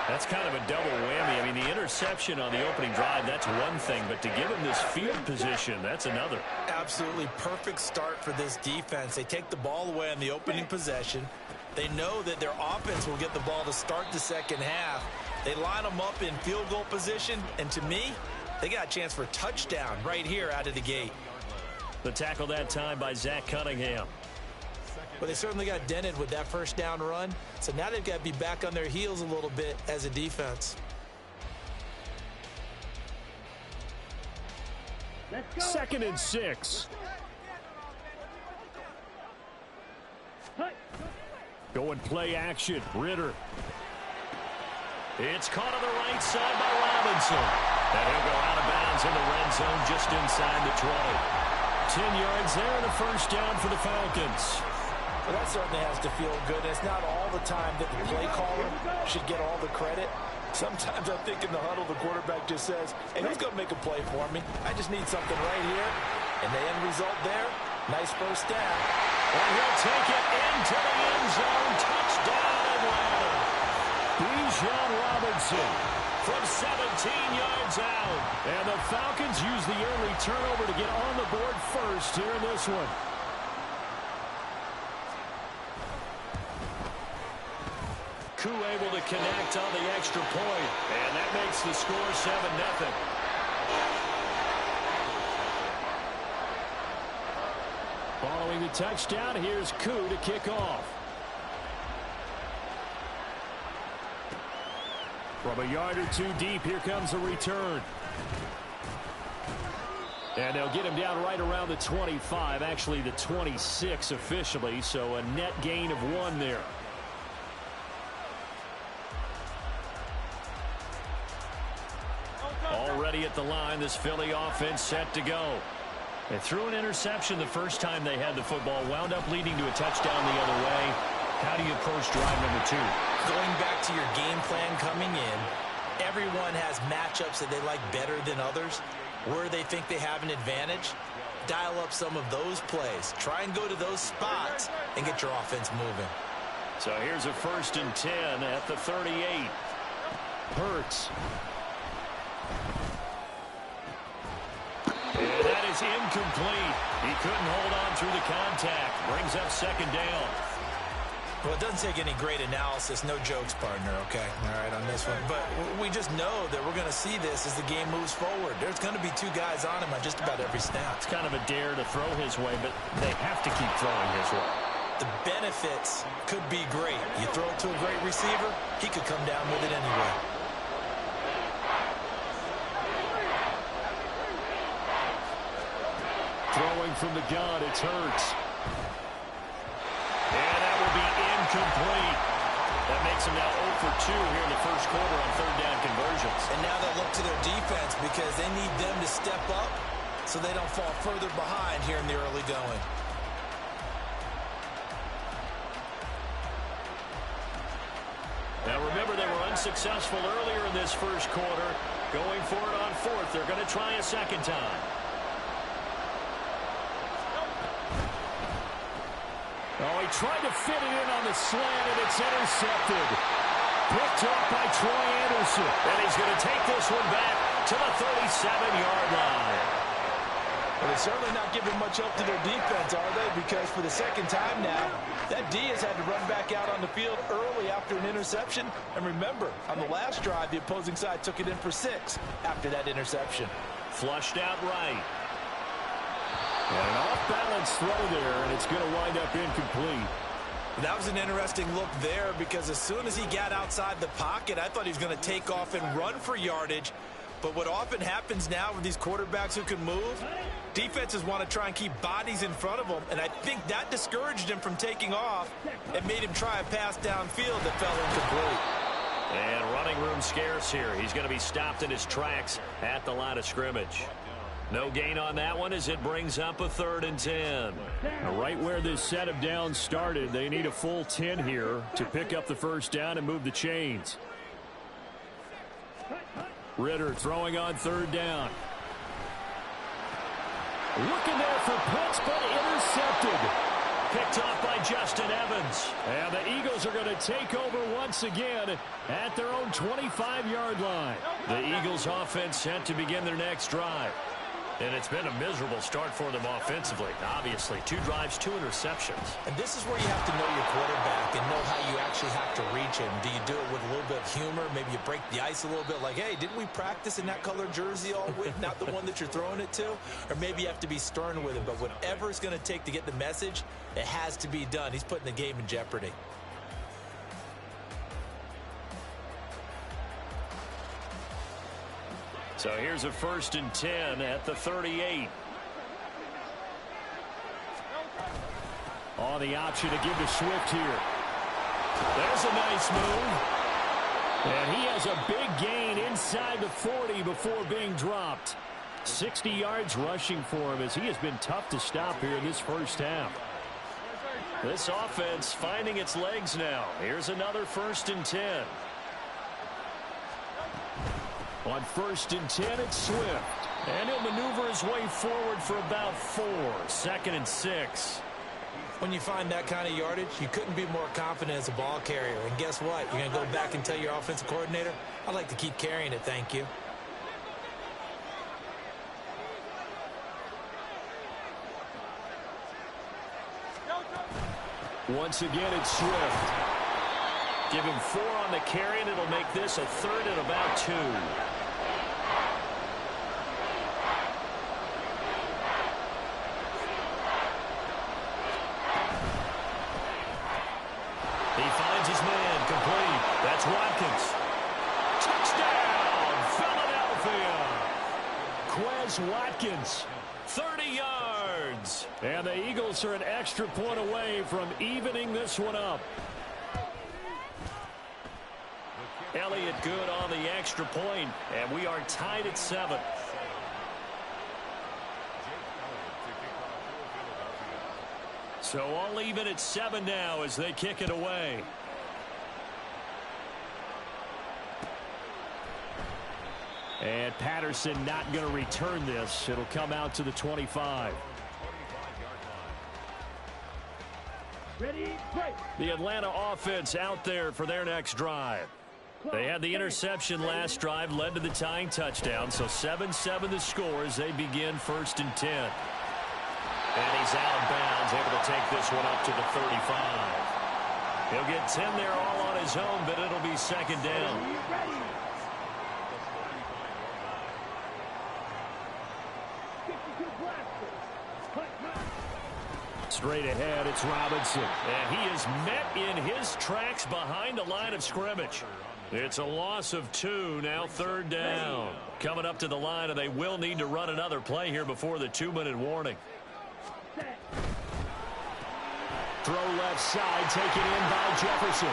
That's kind of a double whammy. I mean, the interception on the opening drive, that's one thing. But to give him this field position, that's another. Absolutely perfect start for this defense. They take the ball away on the opening possession. They know that their offense will get the ball to start the second half. They line them up in field goal position. And to me, they got a chance for a touchdown right here out of the gate. The tackle that time by Zach Cunningham. Well, they certainly got dented with that first down run. So now they've got to be back on their heels a little bit as a defense. 2nd and 6. Going play action. Ritter. It's caught on the right side by Robinson. And he'll go out of bounds in the red zone just inside the 20. 10 yards there and a first down for the Falcons. Well, that certainly has to feel good. It's not all the time that the play caller should get all the credit. Sometimes I think in the huddle, the quarterback just says, hey, who's going to make a play for me? I just need something right here. And the end result there, nice first down. And he'll take it into the end zone. Touchdown, Atlanta. Bijan Robinson from 17 yards out. And the Falcons use the early turnover to get on the board first here in this one. Koo able to connect on the extra point. And that makes the score 7-0. Following the touchdown, here's Koo to kick off. From a yard or two deep, here comes a return. And they'll get him down right around the 25, actually the 26 officially, so a net gain of 1 there. Already at the line, this Philly offense set to go. They threw an interception the first time they had the football, wound up leading to a touchdown the other way. How do you approach drive number 2? Going back to your game plan coming in, everyone has matchups that they like better than others. Where they think they have an advantage, dial up some of those plays. Try and go to those spots and get your offense moving. So here's a 1st and 10 at the 38. Hurts. And that is incomplete. He couldn't hold on through the contact. Brings up 2nd down. Well, it doesn't take any great analysis. No jokes, partner, okay? All right, on this one. But we just know that we're going to see this as the game moves forward. There's going to be 2 guys on him on just about every snap. It's kind of a dare to throw his way, but they have to keep throwing his way. The benefits could be great. You throw it to a great receiver, he could come down with it anyway. Throwing from the gun, it's Hurts. And that will be incomplete. That makes them now 0 for 2 here in the first quarter on 3rd down conversions. And now they'll look to their defense because they need them to step up so they don't fall further behind here in the early going. Now remember, they were unsuccessful earlier in this first quarter. Going for it on 4th. They're going to try a 2nd time. Oh, he tried to fit it in on the slant, and it's intercepted. Picked up by Troy Anderson. And he's going to take this one back to the 37-yard line. Well, they're certainly not giving much help to their defense, are they? Because for the 2nd time now, that D has had to run back out on the field early after an interception. And remember, on the last drive, the opposing side took it in for 6 after that interception. Flushed out right. And an off-balance throw there, and it's going to wind up incomplete. That was an interesting look there because as soon as he got outside the pocket, I thought he was going to take off and run for yardage. But what often happens now with these quarterbacks who can move, defenses want to try and keep bodies in front of them, and I think that discouraged him from taking off and made him try a pass downfield that fell incomplete. And running room scarce here. He's going to be stopped in his tracks at the line of scrimmage. No gain on that one as it brings up a 3rd and 10. Right where this set of downs started, they need a full 10 here to pick up the first down and move the chains. Ritter throwing on 3rd down. Looking there for Pitts, but intercepted. Picked off by Justin Evans. And the Eagles are going to take over once again at their own 25-yard line. The Eagles offense set to begin their next drive. And it's been a miserable start for them offensively. Obviously, 2 drives, 2 interceptions. And this is where you have to know your quarterback and know how you actually have to reach him. Do you do it with a little bit of humor? Maybe you break the ice a little bit like, hey, didn't we practice in that colored jersey all week? Not the one that you're throwing it to? Or maybe you have to be stern with him. But whatever it's going to take to get the message, it has to be done. He's putting the game in jeopardy. So here's a 1st and 10 at the 38. On the option to give to Swift here. There's a nice move. And he has a big gain inside the 40 before being dropped. 60 yards rushing for him as he has been tough to stop here in this first half. This offense finding its legs now. Here's another 1st and 10. On 1st and 10, it's Swift. And he'll maneuver his way forward for about 4. 2nd and 6. When you find that kind of yardage, you couldn't be more confident as a ball carrier. And guess what? You're going to go back and tell your offensive coordinator, I'd like to keep carrying it, thank you. Once again, it's Swift. Give him 4 on the carry, and it'll make this a 3rd and about 2. He finds his man complete. That's Watkins. Touchdown, Philadelphia. Quez Watkins. 30 yards. And the Eagles are an extra point away from evening this one up. Elliott good on the extra point, and we are tied at 7. So all even at 7 now as they kick it away. And Patterson not going to return this. It'll come out to the 25. Ready, break. The Atlanta offense out there for their next drive. They had the interception last drive, led to the tying touchdown. So 7-7 the score as they begin 1st and 10. And he's out of bounds, able to take this one up to the 35. He'll get 10 there all on his own, but it'll be 2nd down. Straight ahead, it's Robinson. And he is met in his tracks behind the line of scrimmage. It's a loss of 2, now 3rd down. Coming up to the line, and they will need to run another play here before the 2-minute warning. Throw left side, taken in by Jefferson.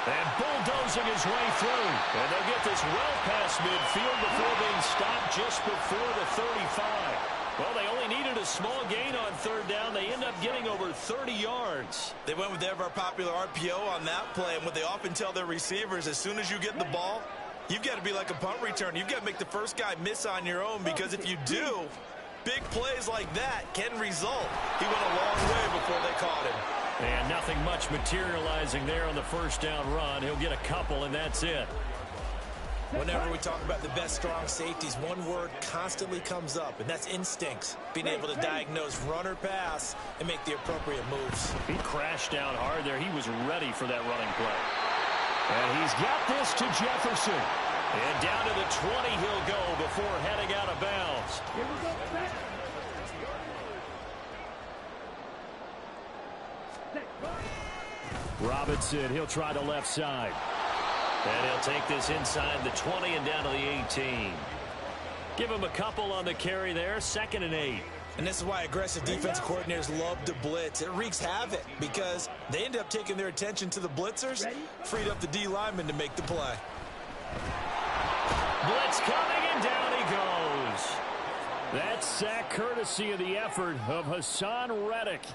And bulldozing his way through. And they'll get this well past midfield before being stopped just before the 35. Well, they only needed a small gain on 3rd down. They end up getting over 30 yards. They went with their popular RPO on that play, and what they often tell their receivers, as soon as you get the ball, you've got to be like a punt return. You've got to make the first guy miss on your own, because if you do, big plays like that can result. He went a long way before they caught him. And nothing much materializing there on the 1st down run. He'll get a couple, and that's it. Whenever we talk about the best strong safeties, one word constantly comes up, and that's instincts. Being able to diagnose run or pass and make the appropriate moves. He crashed down hard there. He was ready for that running play. And he's got this to Jefferson. And down to the 20 he'll go before heading out of bounds. Here we go. Robinson, he'll try the left side. And he'll take this inside the 20 and down to the 18. Give him a couple on the carry there. 2nd and 8. And this is why aggressive defensive coordinators love to blitz. It wreaks havoc because they end up taking their attention to the blitzers, freed up the D lineman to make the play. Blitz coming, and down he goes. That sack courtesy of the effort of Hassan Reddick.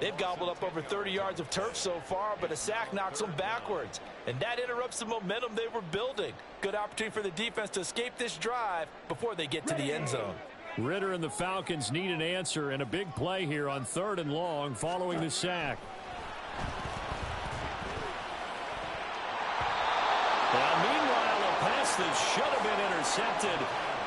They've gobbled up over 30 yards of turf so far, but a sack knocks them backwards. And that interrupts the momentum they were building. Good opportunity for the defense to escape this drive before they get to the end zone. Ritter and the Falcons need an answer, and a big play here on 3rd and long following the sack. Well, meanwhile, a pass that should have been intercepted,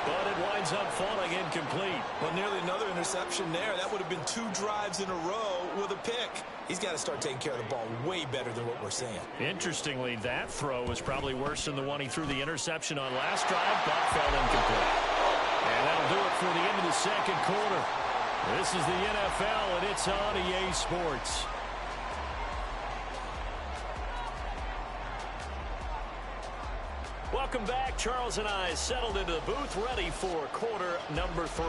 but it winds up falling incomplete. Well, nearly another interception there. That would have been 2 drives in a row with a pick. He's got to start taking care of the ball way better than what we're seeing. Interestingly, that throw was probably worse than the one he threw the interception on last drive, but fell incomplete. And that'll do it for the end of the 2nd quarter. This is the NFL, and it's on EA Sports. Welcome back. Charles and I settled into the booth, ready for quarter number 3.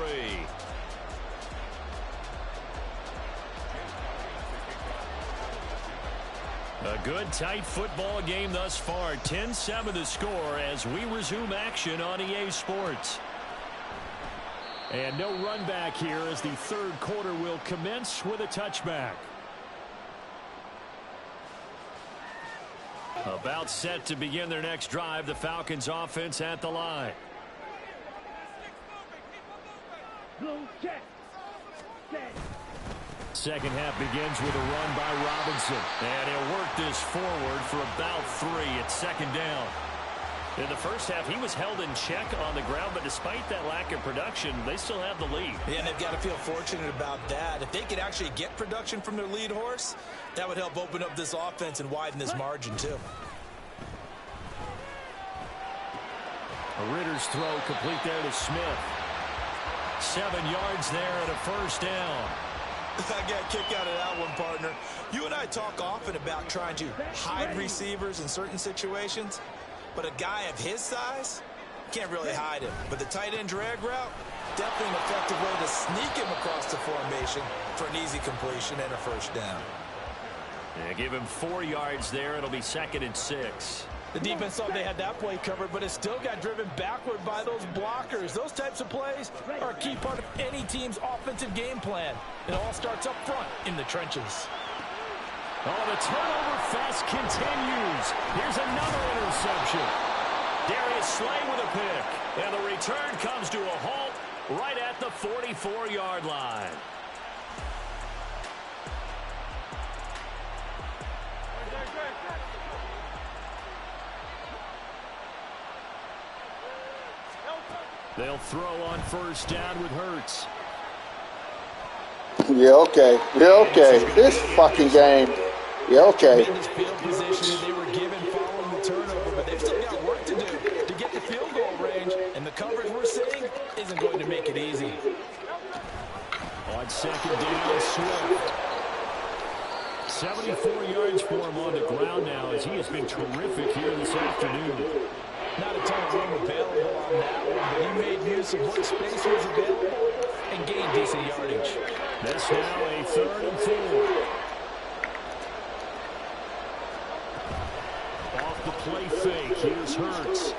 A good, tight football game thus far. 10-7 the score as we resume action on EA Sports. And no run back here as the 3rd quarter will commence with a touchback. About set to begin their next drive. The Falcons offense at the line. Second half begins with a run by Robinson. And he'll work this forward for about 3 at 2nd down. In the first half, he was held in check on the ground, but despite that lack of production, they still have the lead. Yeah, and they've got to feel fortunate about that. If they could actually get production from their lead horse, that would help open up this offense and widen this margin, too. A Ritter's throw complete there to Smith. 7 yards there and a 1st down. I got a kick out of that one, partner. You and I talk often about trying to hide receivers in certain situations. But a guy of his size can't really hide him. But the tight end drag route, definitely an effective way to sneak him across the formation for an easy completion and a 1st down. Yeah, give him 4 yards there. It'll be 2nd and 6. The defense thought they had that play covered, but it still got driven backward by those blockers. Those types of plays are a key part of any team's offensive game plan. It all starts up front in the trenches. Oh, the turnover fest continues. Here's another interception. Darius Slay with a pick. And the return comes to a halt right at the 44-yard line. They'll throw on 1st down with Hurts. Yeah, okay. Yeah, okay. This fucking game. Yeah, okay. Tremendous field position that they were given following the turnover, but they've still got work to do to get the field goal range, and the coverage we're seeing isn't going to make it easy. On 2nd down, Swift. 74 yards for him on the ground now as he has been terrific here this afternoon. Not a ton of room available on that one, but he made use of what space was available and gained decent yardage. That's now a 3rd and 4. Off the play fake, here's Hurts.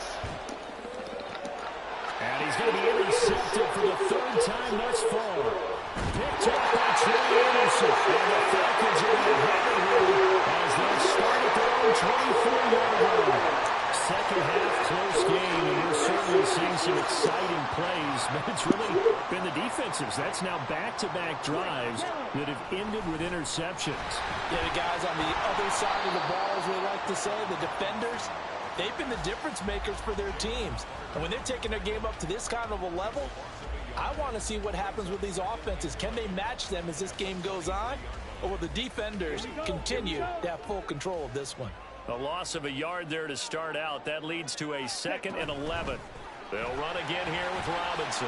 And he's going to be intercepted for the 3rd time thus far. Picked up by Trey Anderson. And the Falcons are going to have it here as they start at their own 24-yard line. Second half, close game, and we're certainly seeing some exciting plays, but it's really been the defensives. That's now back-to-back drives that have ended with interceptions. Yeah, the guys on the other side of the ball, as we like to say, the defenders, they've been the difference makers for their teams. And when they're taking their game up to this kind of a level, I want to see what happens with these offenses. Can they match them as this game goes on? Or will the defenders continue to have full control of this one? A loss of a yard there to start out. That leads to a 2nd and 11. They'll run again here with Robinson.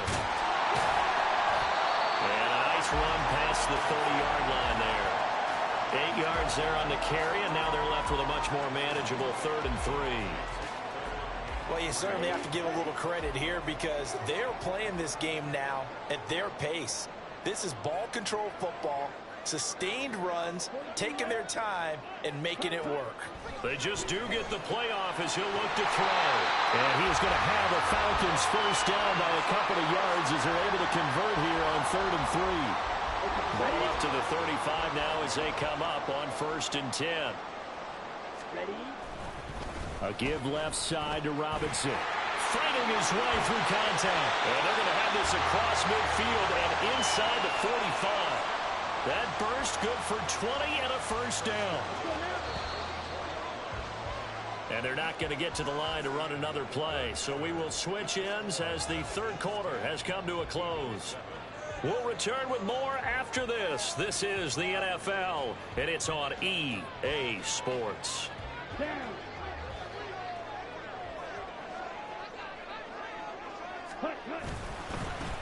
And a nice run past the 30-yard line there. 8 yards there on the carry, and now they're left with a much more manageable 3rd and 3. Well, you certainly have to give a little credit here because they're playing this game now at their pace. This is ball control football, sustained runs, taking their time, and making it work. They just do get the playoff as he'll look to throw. And he's going to have the Falcons first down by a couple of yards as they're able to convert here on 3rd and 3. Ball up to the 35 now as they come up on 1st and 10. A give left side to Robinson. Fighting his way through contact. And they're going to have this across midfield and inside the 45. That burst good for 20 and a first down. And they're not going to get to the line to run another play. So we will switch ends as the 3rd quarter has come to a close. We'll return with more after this. This is the NFL, and it's on EA Sports.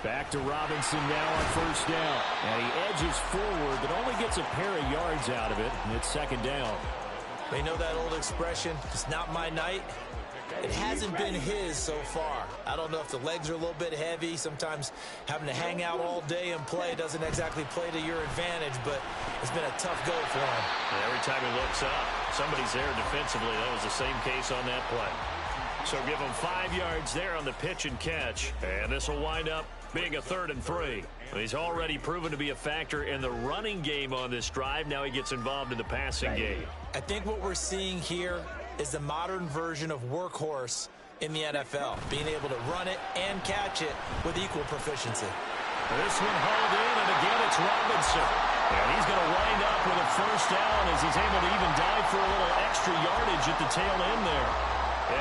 Back to Robinson now on 1st down. And he edges forward, but only gets a pair of yards out of it, and it's 2nd down. They know that old expression, it's not my night. It hasn't been his so far. I don't know if the legs are a little bit heavy. Sometimes having to hang out all day and play doesn't exactly play to your advantage, but it's been a tough go for him. And every time he looks up, somebody's there defensively. That was the same case on that play. So give him 5 yards there on the pitch and catch. And this will wind up being a 3rd and 3. He's already proven to be a factor in the running game on this drive. Now he gets involved in the passing game. I think what we're seeing here is the modern version of workhorse in the NFL, being able to run it and catch it with equal proficiency. This one hauled in, and again it's Robinson. And he's going to wind up with a first down as he's able to even dive for a little extra yardage at the tail end there.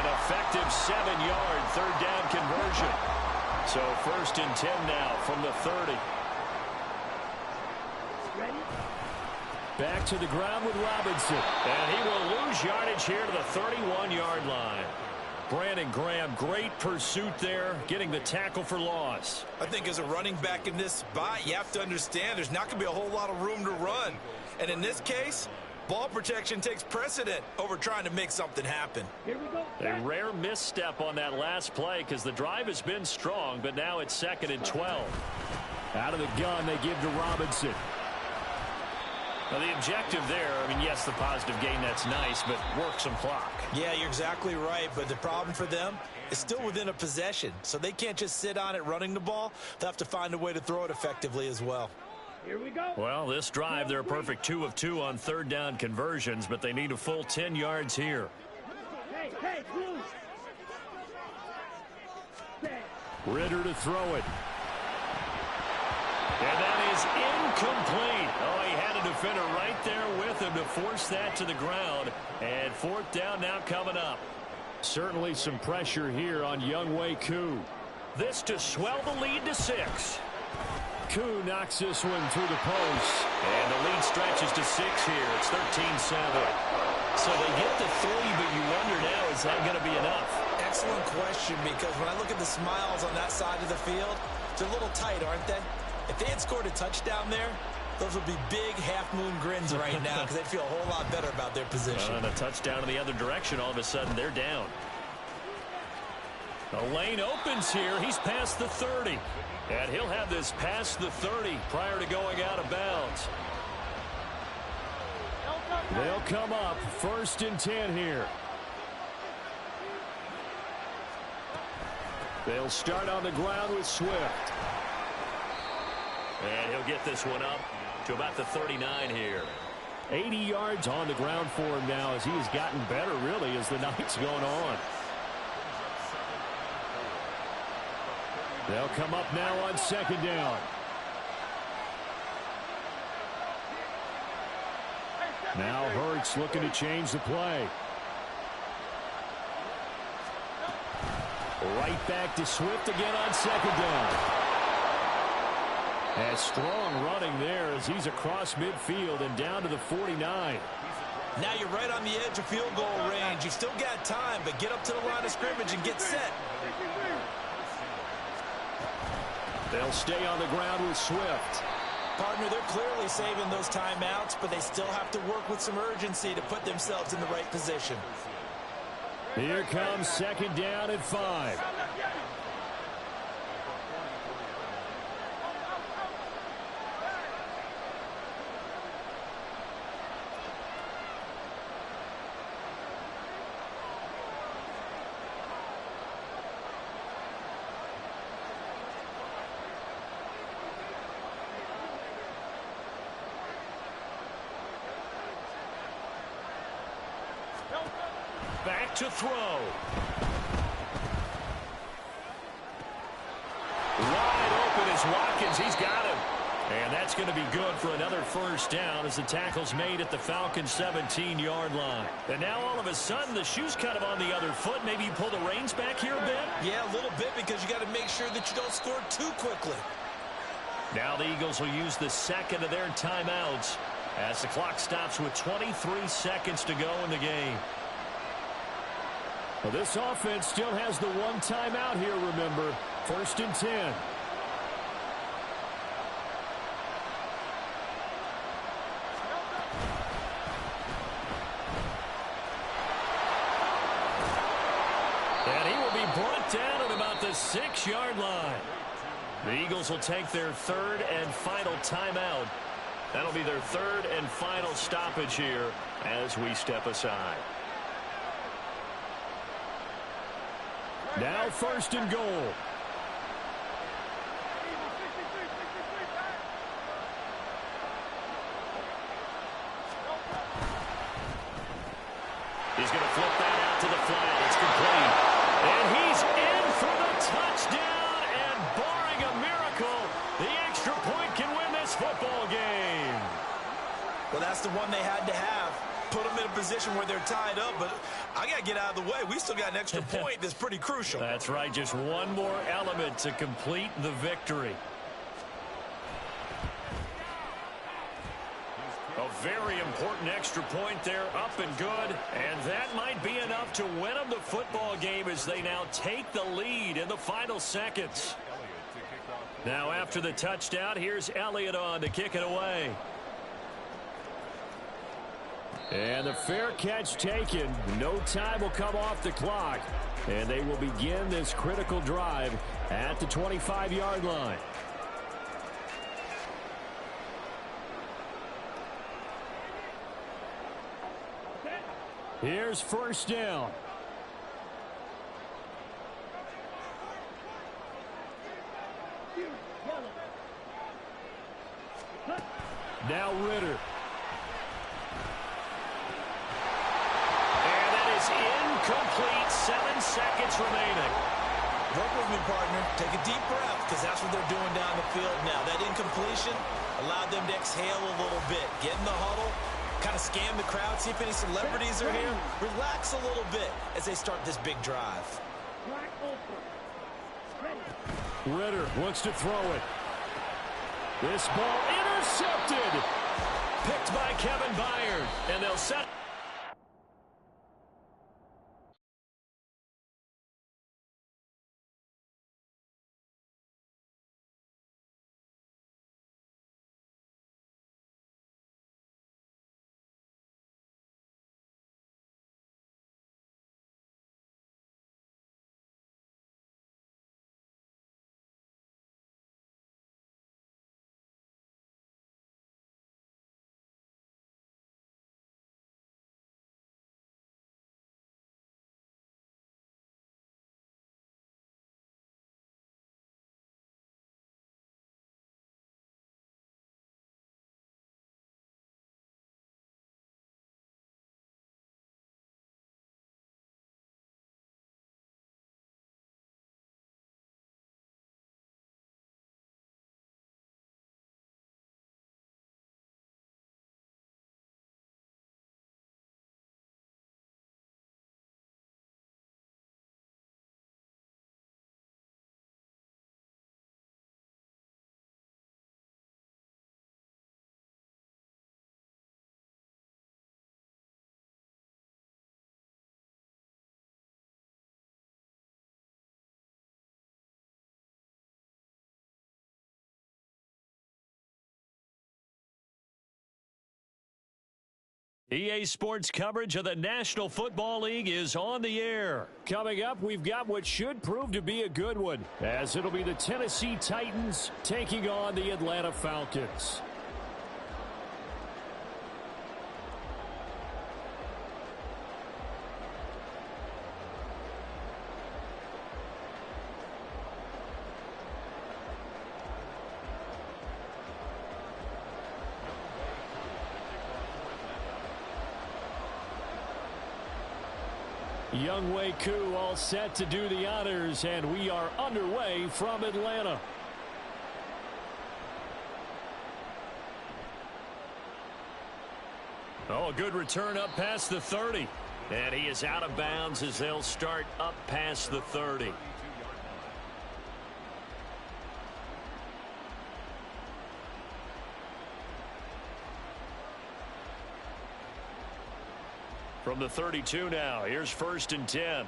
An effective 7-yard 3rd down conversion. So 1st and 10 now from the 30. Back to the ground with Robinson. And he will lose yardage here to the 31-yard line. Brandon Graham, great pursuit there, getting the tackle for loss. I think as a running back in this spot, you have to understand there's not going to be a whole lot of room to run. And in this case, ball protection takes precedent over trying to make something happen. Here we go. A rare misstep on that last play because the drive has been strong, but now it's 2nd and 12. Out of the gun, they give to Robinson. Now, the objective there, I mean, yes, the positive gain, that's nice, but work some clock. Yeah, you're exactly right, but the problem for them is still within a possession, so they can't just sit on it running the ball. They'll have to find a way to throw it effectively as well. Here we go. Well, this drive, they're a perfect 2 of 2 on 3rd down conversions, but they need a full 10 yards here. Hey, Ritter to throw it. And that is incomplete. Oh, he had a defender right there with him to force that to the ground. And 4th down now coming up. Certainly some pressure here on Younghoe Koo. This to swell the lead to 6. Koo knocks this one through the post. And the lead stretches to 6 here. It's 13-7. So they get the 3, but you wonder now, is that going to be enough? Excellent question, because when I look at the smiles on that side of the field, they're a little tight, aren't they? If they had scored a touchdown there, those would be big half-moon grins right now because they'd feel a whole lot better about their position. And a touchdown in the other direction, all of a sudden they're down. The lane opens here. He's past the 30. And he'll have this past the 30 prior to going out of bounds. They'll come up 1st and 10 here. They'll start on the ground with Swift. And he'll get this one up to about the 39 here. 80 yards on the ground for him now as he has gotten better, really, as the night's going on. They'll come up now on 2nd down. Now Hurts looking to change the play. Right back to Swift again on 2nd down. And strong running there as he's across midfield and down to the 49. Now you're right on the edge of field goal range. You've still got time, but get up to the line of scrimmage and get set. They'll stay on the ground with Swift. Partner, they're clearly saving those timeouts, but they still have to work with some urgency to put themselves in the right position. Here comes 2nd down at 5. back to throw. Wide open is Watkins. He's got him. And that's going to be good for another first down as the tackle's made at the Falcons' 17-yard line. And now all of a sudden the shoe's kind of on the other foot. Maybe you pull the reins back here a bit? Yeah, a little bit, because you got to make sure that you don't score too quickly. Now the Eagles will use the second of their timeouts as the clock stops with 23 seconds to go in the game. Well, this offense still has the one timeout here, remember. 1st and 10. And he will be brought down at about the 6-yard line. The Eagles will take their third and final timeout. That'll be their third and final stoppage here as we step aside. Now 1st and goal. He's going to flip that out to the flat. It's complete. And he's in for the touchdown. And barring a miracle, the extra point can win this football game. Well, that's the one they had to have. Put them in a position where they're tied up, but I got to get out of the way. We still got an extra point that's pretty crucial. That's right. Just one more element to complete the victory. A very important extra point there, up and good. And that might be enough to win them the football game as they now take the lead in the final seconds. Now after the touchdown, here's Elliott on to kick it away. And the fair catch taken. No time will come off the clock. And they will begin this critical drive at the 25-yard line. Here's 1st down. Now Ritter. And that is incomplete. 7 seconds remaining. Work with me, partner. Take a deep breath, because that's what they're doing down the field now. That incompletion allowed them to exhale a little bit. Get in the huddle, kind of scan the crowd, see if any celebrities are here. Relax a little bit as they start this big drive. Ritter wants to throw it. This ball intercepted. Picked by Kevin Byard. And they'll set. EA Sports coverage of the National Football League is on the air. Coming up, we've got what should prove to be a good one, as it'll be the Tennessee Titans taking on the Atlanta Falcons. Younghoe Koo all set to do the honors, and we are underway from Atlanta. Oh, a good return up past the 30. And he is out of bounds as they'll start up past the 30. From the 32 now, here's 1st and 10.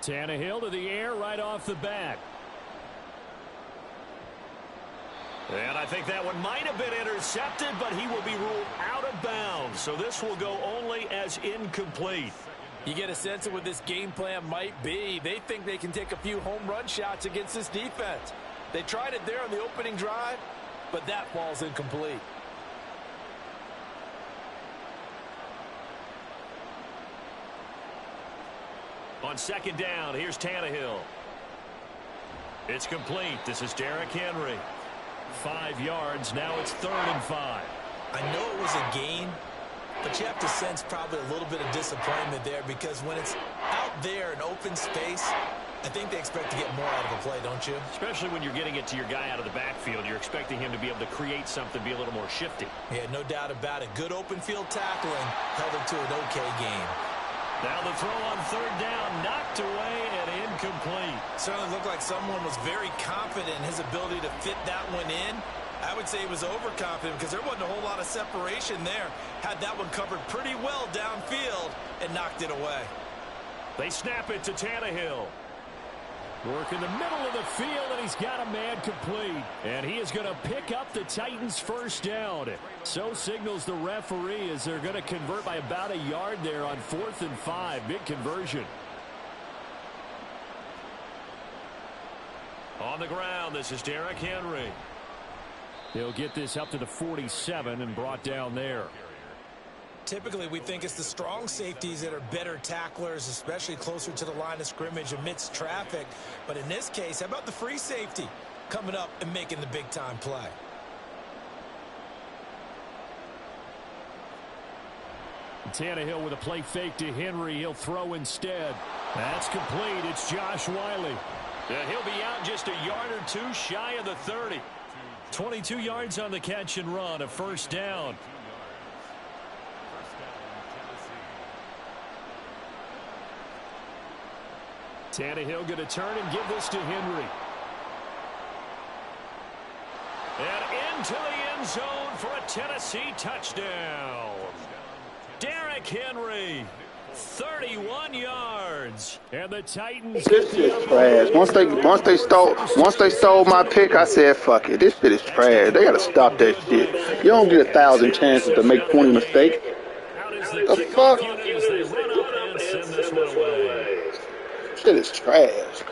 Tannehill to the air right off the bat. And I think that one might have been intercepted, but he will be ruled out of bounds. So this will go only as incomplete. You get a sense of what this game plan might be. They think they can take a few home run shots against this defense. They tried it there on the opening drive, but that falls incomplete. On 2nd down, here's Tannehill. It's complete. This is Derrick Henry. 5 yards. Now it's 3rd and 5. I know it was a gain, but you have to sense probably a little bit of disappointment there because when it's out there in open space, I think they expect to get more out of the play, don't you? Especially when you're getting it to your guy out of the backfield. You're expecting him to be able to create something, be a little more shifty. Yeah, no doubt about it. Good open field tackling held him to an okay game. Now the throw on 3rd down, knocked away and incomplete. Certainly looked like someone was very confident in his ability to fit that one in. I would say he was overconfident because there wasn't a whole lot of separation there. Had that one covered pretty well downfield and knocked it away. They snap it to Tannehill. Work in the middle of the field, and he's got a man complete. And he is going to pick up the Titans' 1st down. So signals the referee as they're going to convert by about a yard there on 4th and 5. Big conversion. On the ground, this is Derrick Henry. He'll get this up to the 47 and brought down there. Typically, we think it's the strong safeties that are better tacklers, especially closer to the line of scrimmage amidst traffic. But in this case, how about the free safety coming up and making the big-time play? Tannehill with a play fake to Henry. He'll throw instead. That's complete. It's Josh Wiley. And he'll be out just a yard or two shy of the 30. 22 yards on the catch and run, a 1st down. Tannehill going to turn and give this to Henry. And into the end zone for a Tennessee touchdown. Derrick Henry, 31 yards. And the Titans. This is trash. Once they stole my pick, I said, fuck it. This shit is trash. They gotta stop that shit. You don't get 1,000 chances to make 20 mistakes. The fuck? Shit is trash.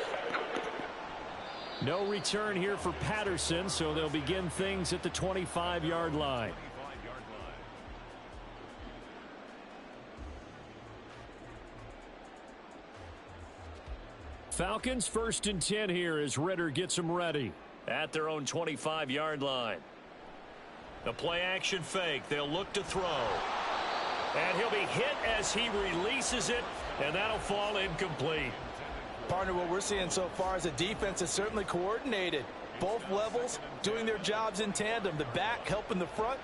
No return here for Patterson, so they'll begin things at the 25-yard line. Falcons 1st and 10 here as Ritter gets them ready at their own 25-yard line. The play action fake. They'll look to throw. And he'll be hit as he releases it, and that'll fall incomplete. Partner, what we're seeing so far is the defense is certainly coordinated. Both levels doing their jobs in tandem. The back helping the front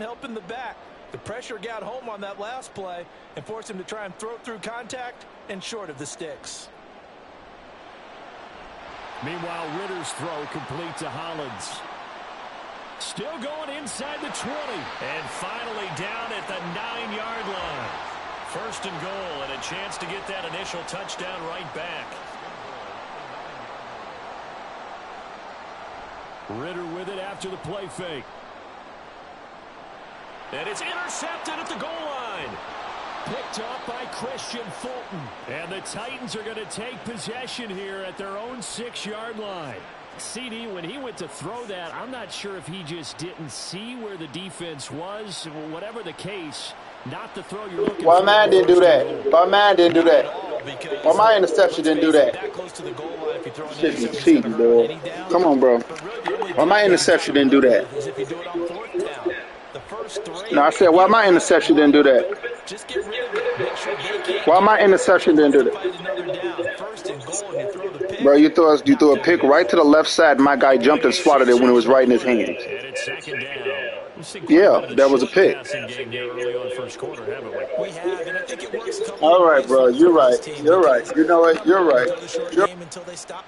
helping the back. The pressure got home on that last play and forced him to try and throw through contact and short of the sticks. Meanwhile, Ritter's throw complete to Hollins. Still going inside the 20. And finally down at the 9-yard line. 1st and goal, and a chance to get that initial touchdown right back. Ritter with it after the play fake. And it's intercepted at the goal line. Picked up by Christian Fulton. And the Titans are going to take possession here at their own 6-yard line. CD, when he went to throw that, I'm not sure if he just didn't see where the defense was. Whatever the case, not the throw you're looking for. Why mine didn't do that? Why mine didn't do that? Why my interception didn't do that? Shit is cheating, bro. Come on, bro. Why my interception didn't do that? first three. No, I said, why my interception didn't do that? Just get rid of it. Make sure they can't Why get my it. interception didn't do that? Fight another down. First and goal, and you throw the pick. Bro, you threw a pick right to the left side. My guy jumped and swatted it when it was right in his hands. And it's second down. We've seen quite Yeah, a bit of the that was a short pick. passing game here early on first quarter, haven't we? We have, and I think it works a couple All of right, ways bro. for You're this right. team You're right. because You know what? You're right. throw the short You're game until they stop.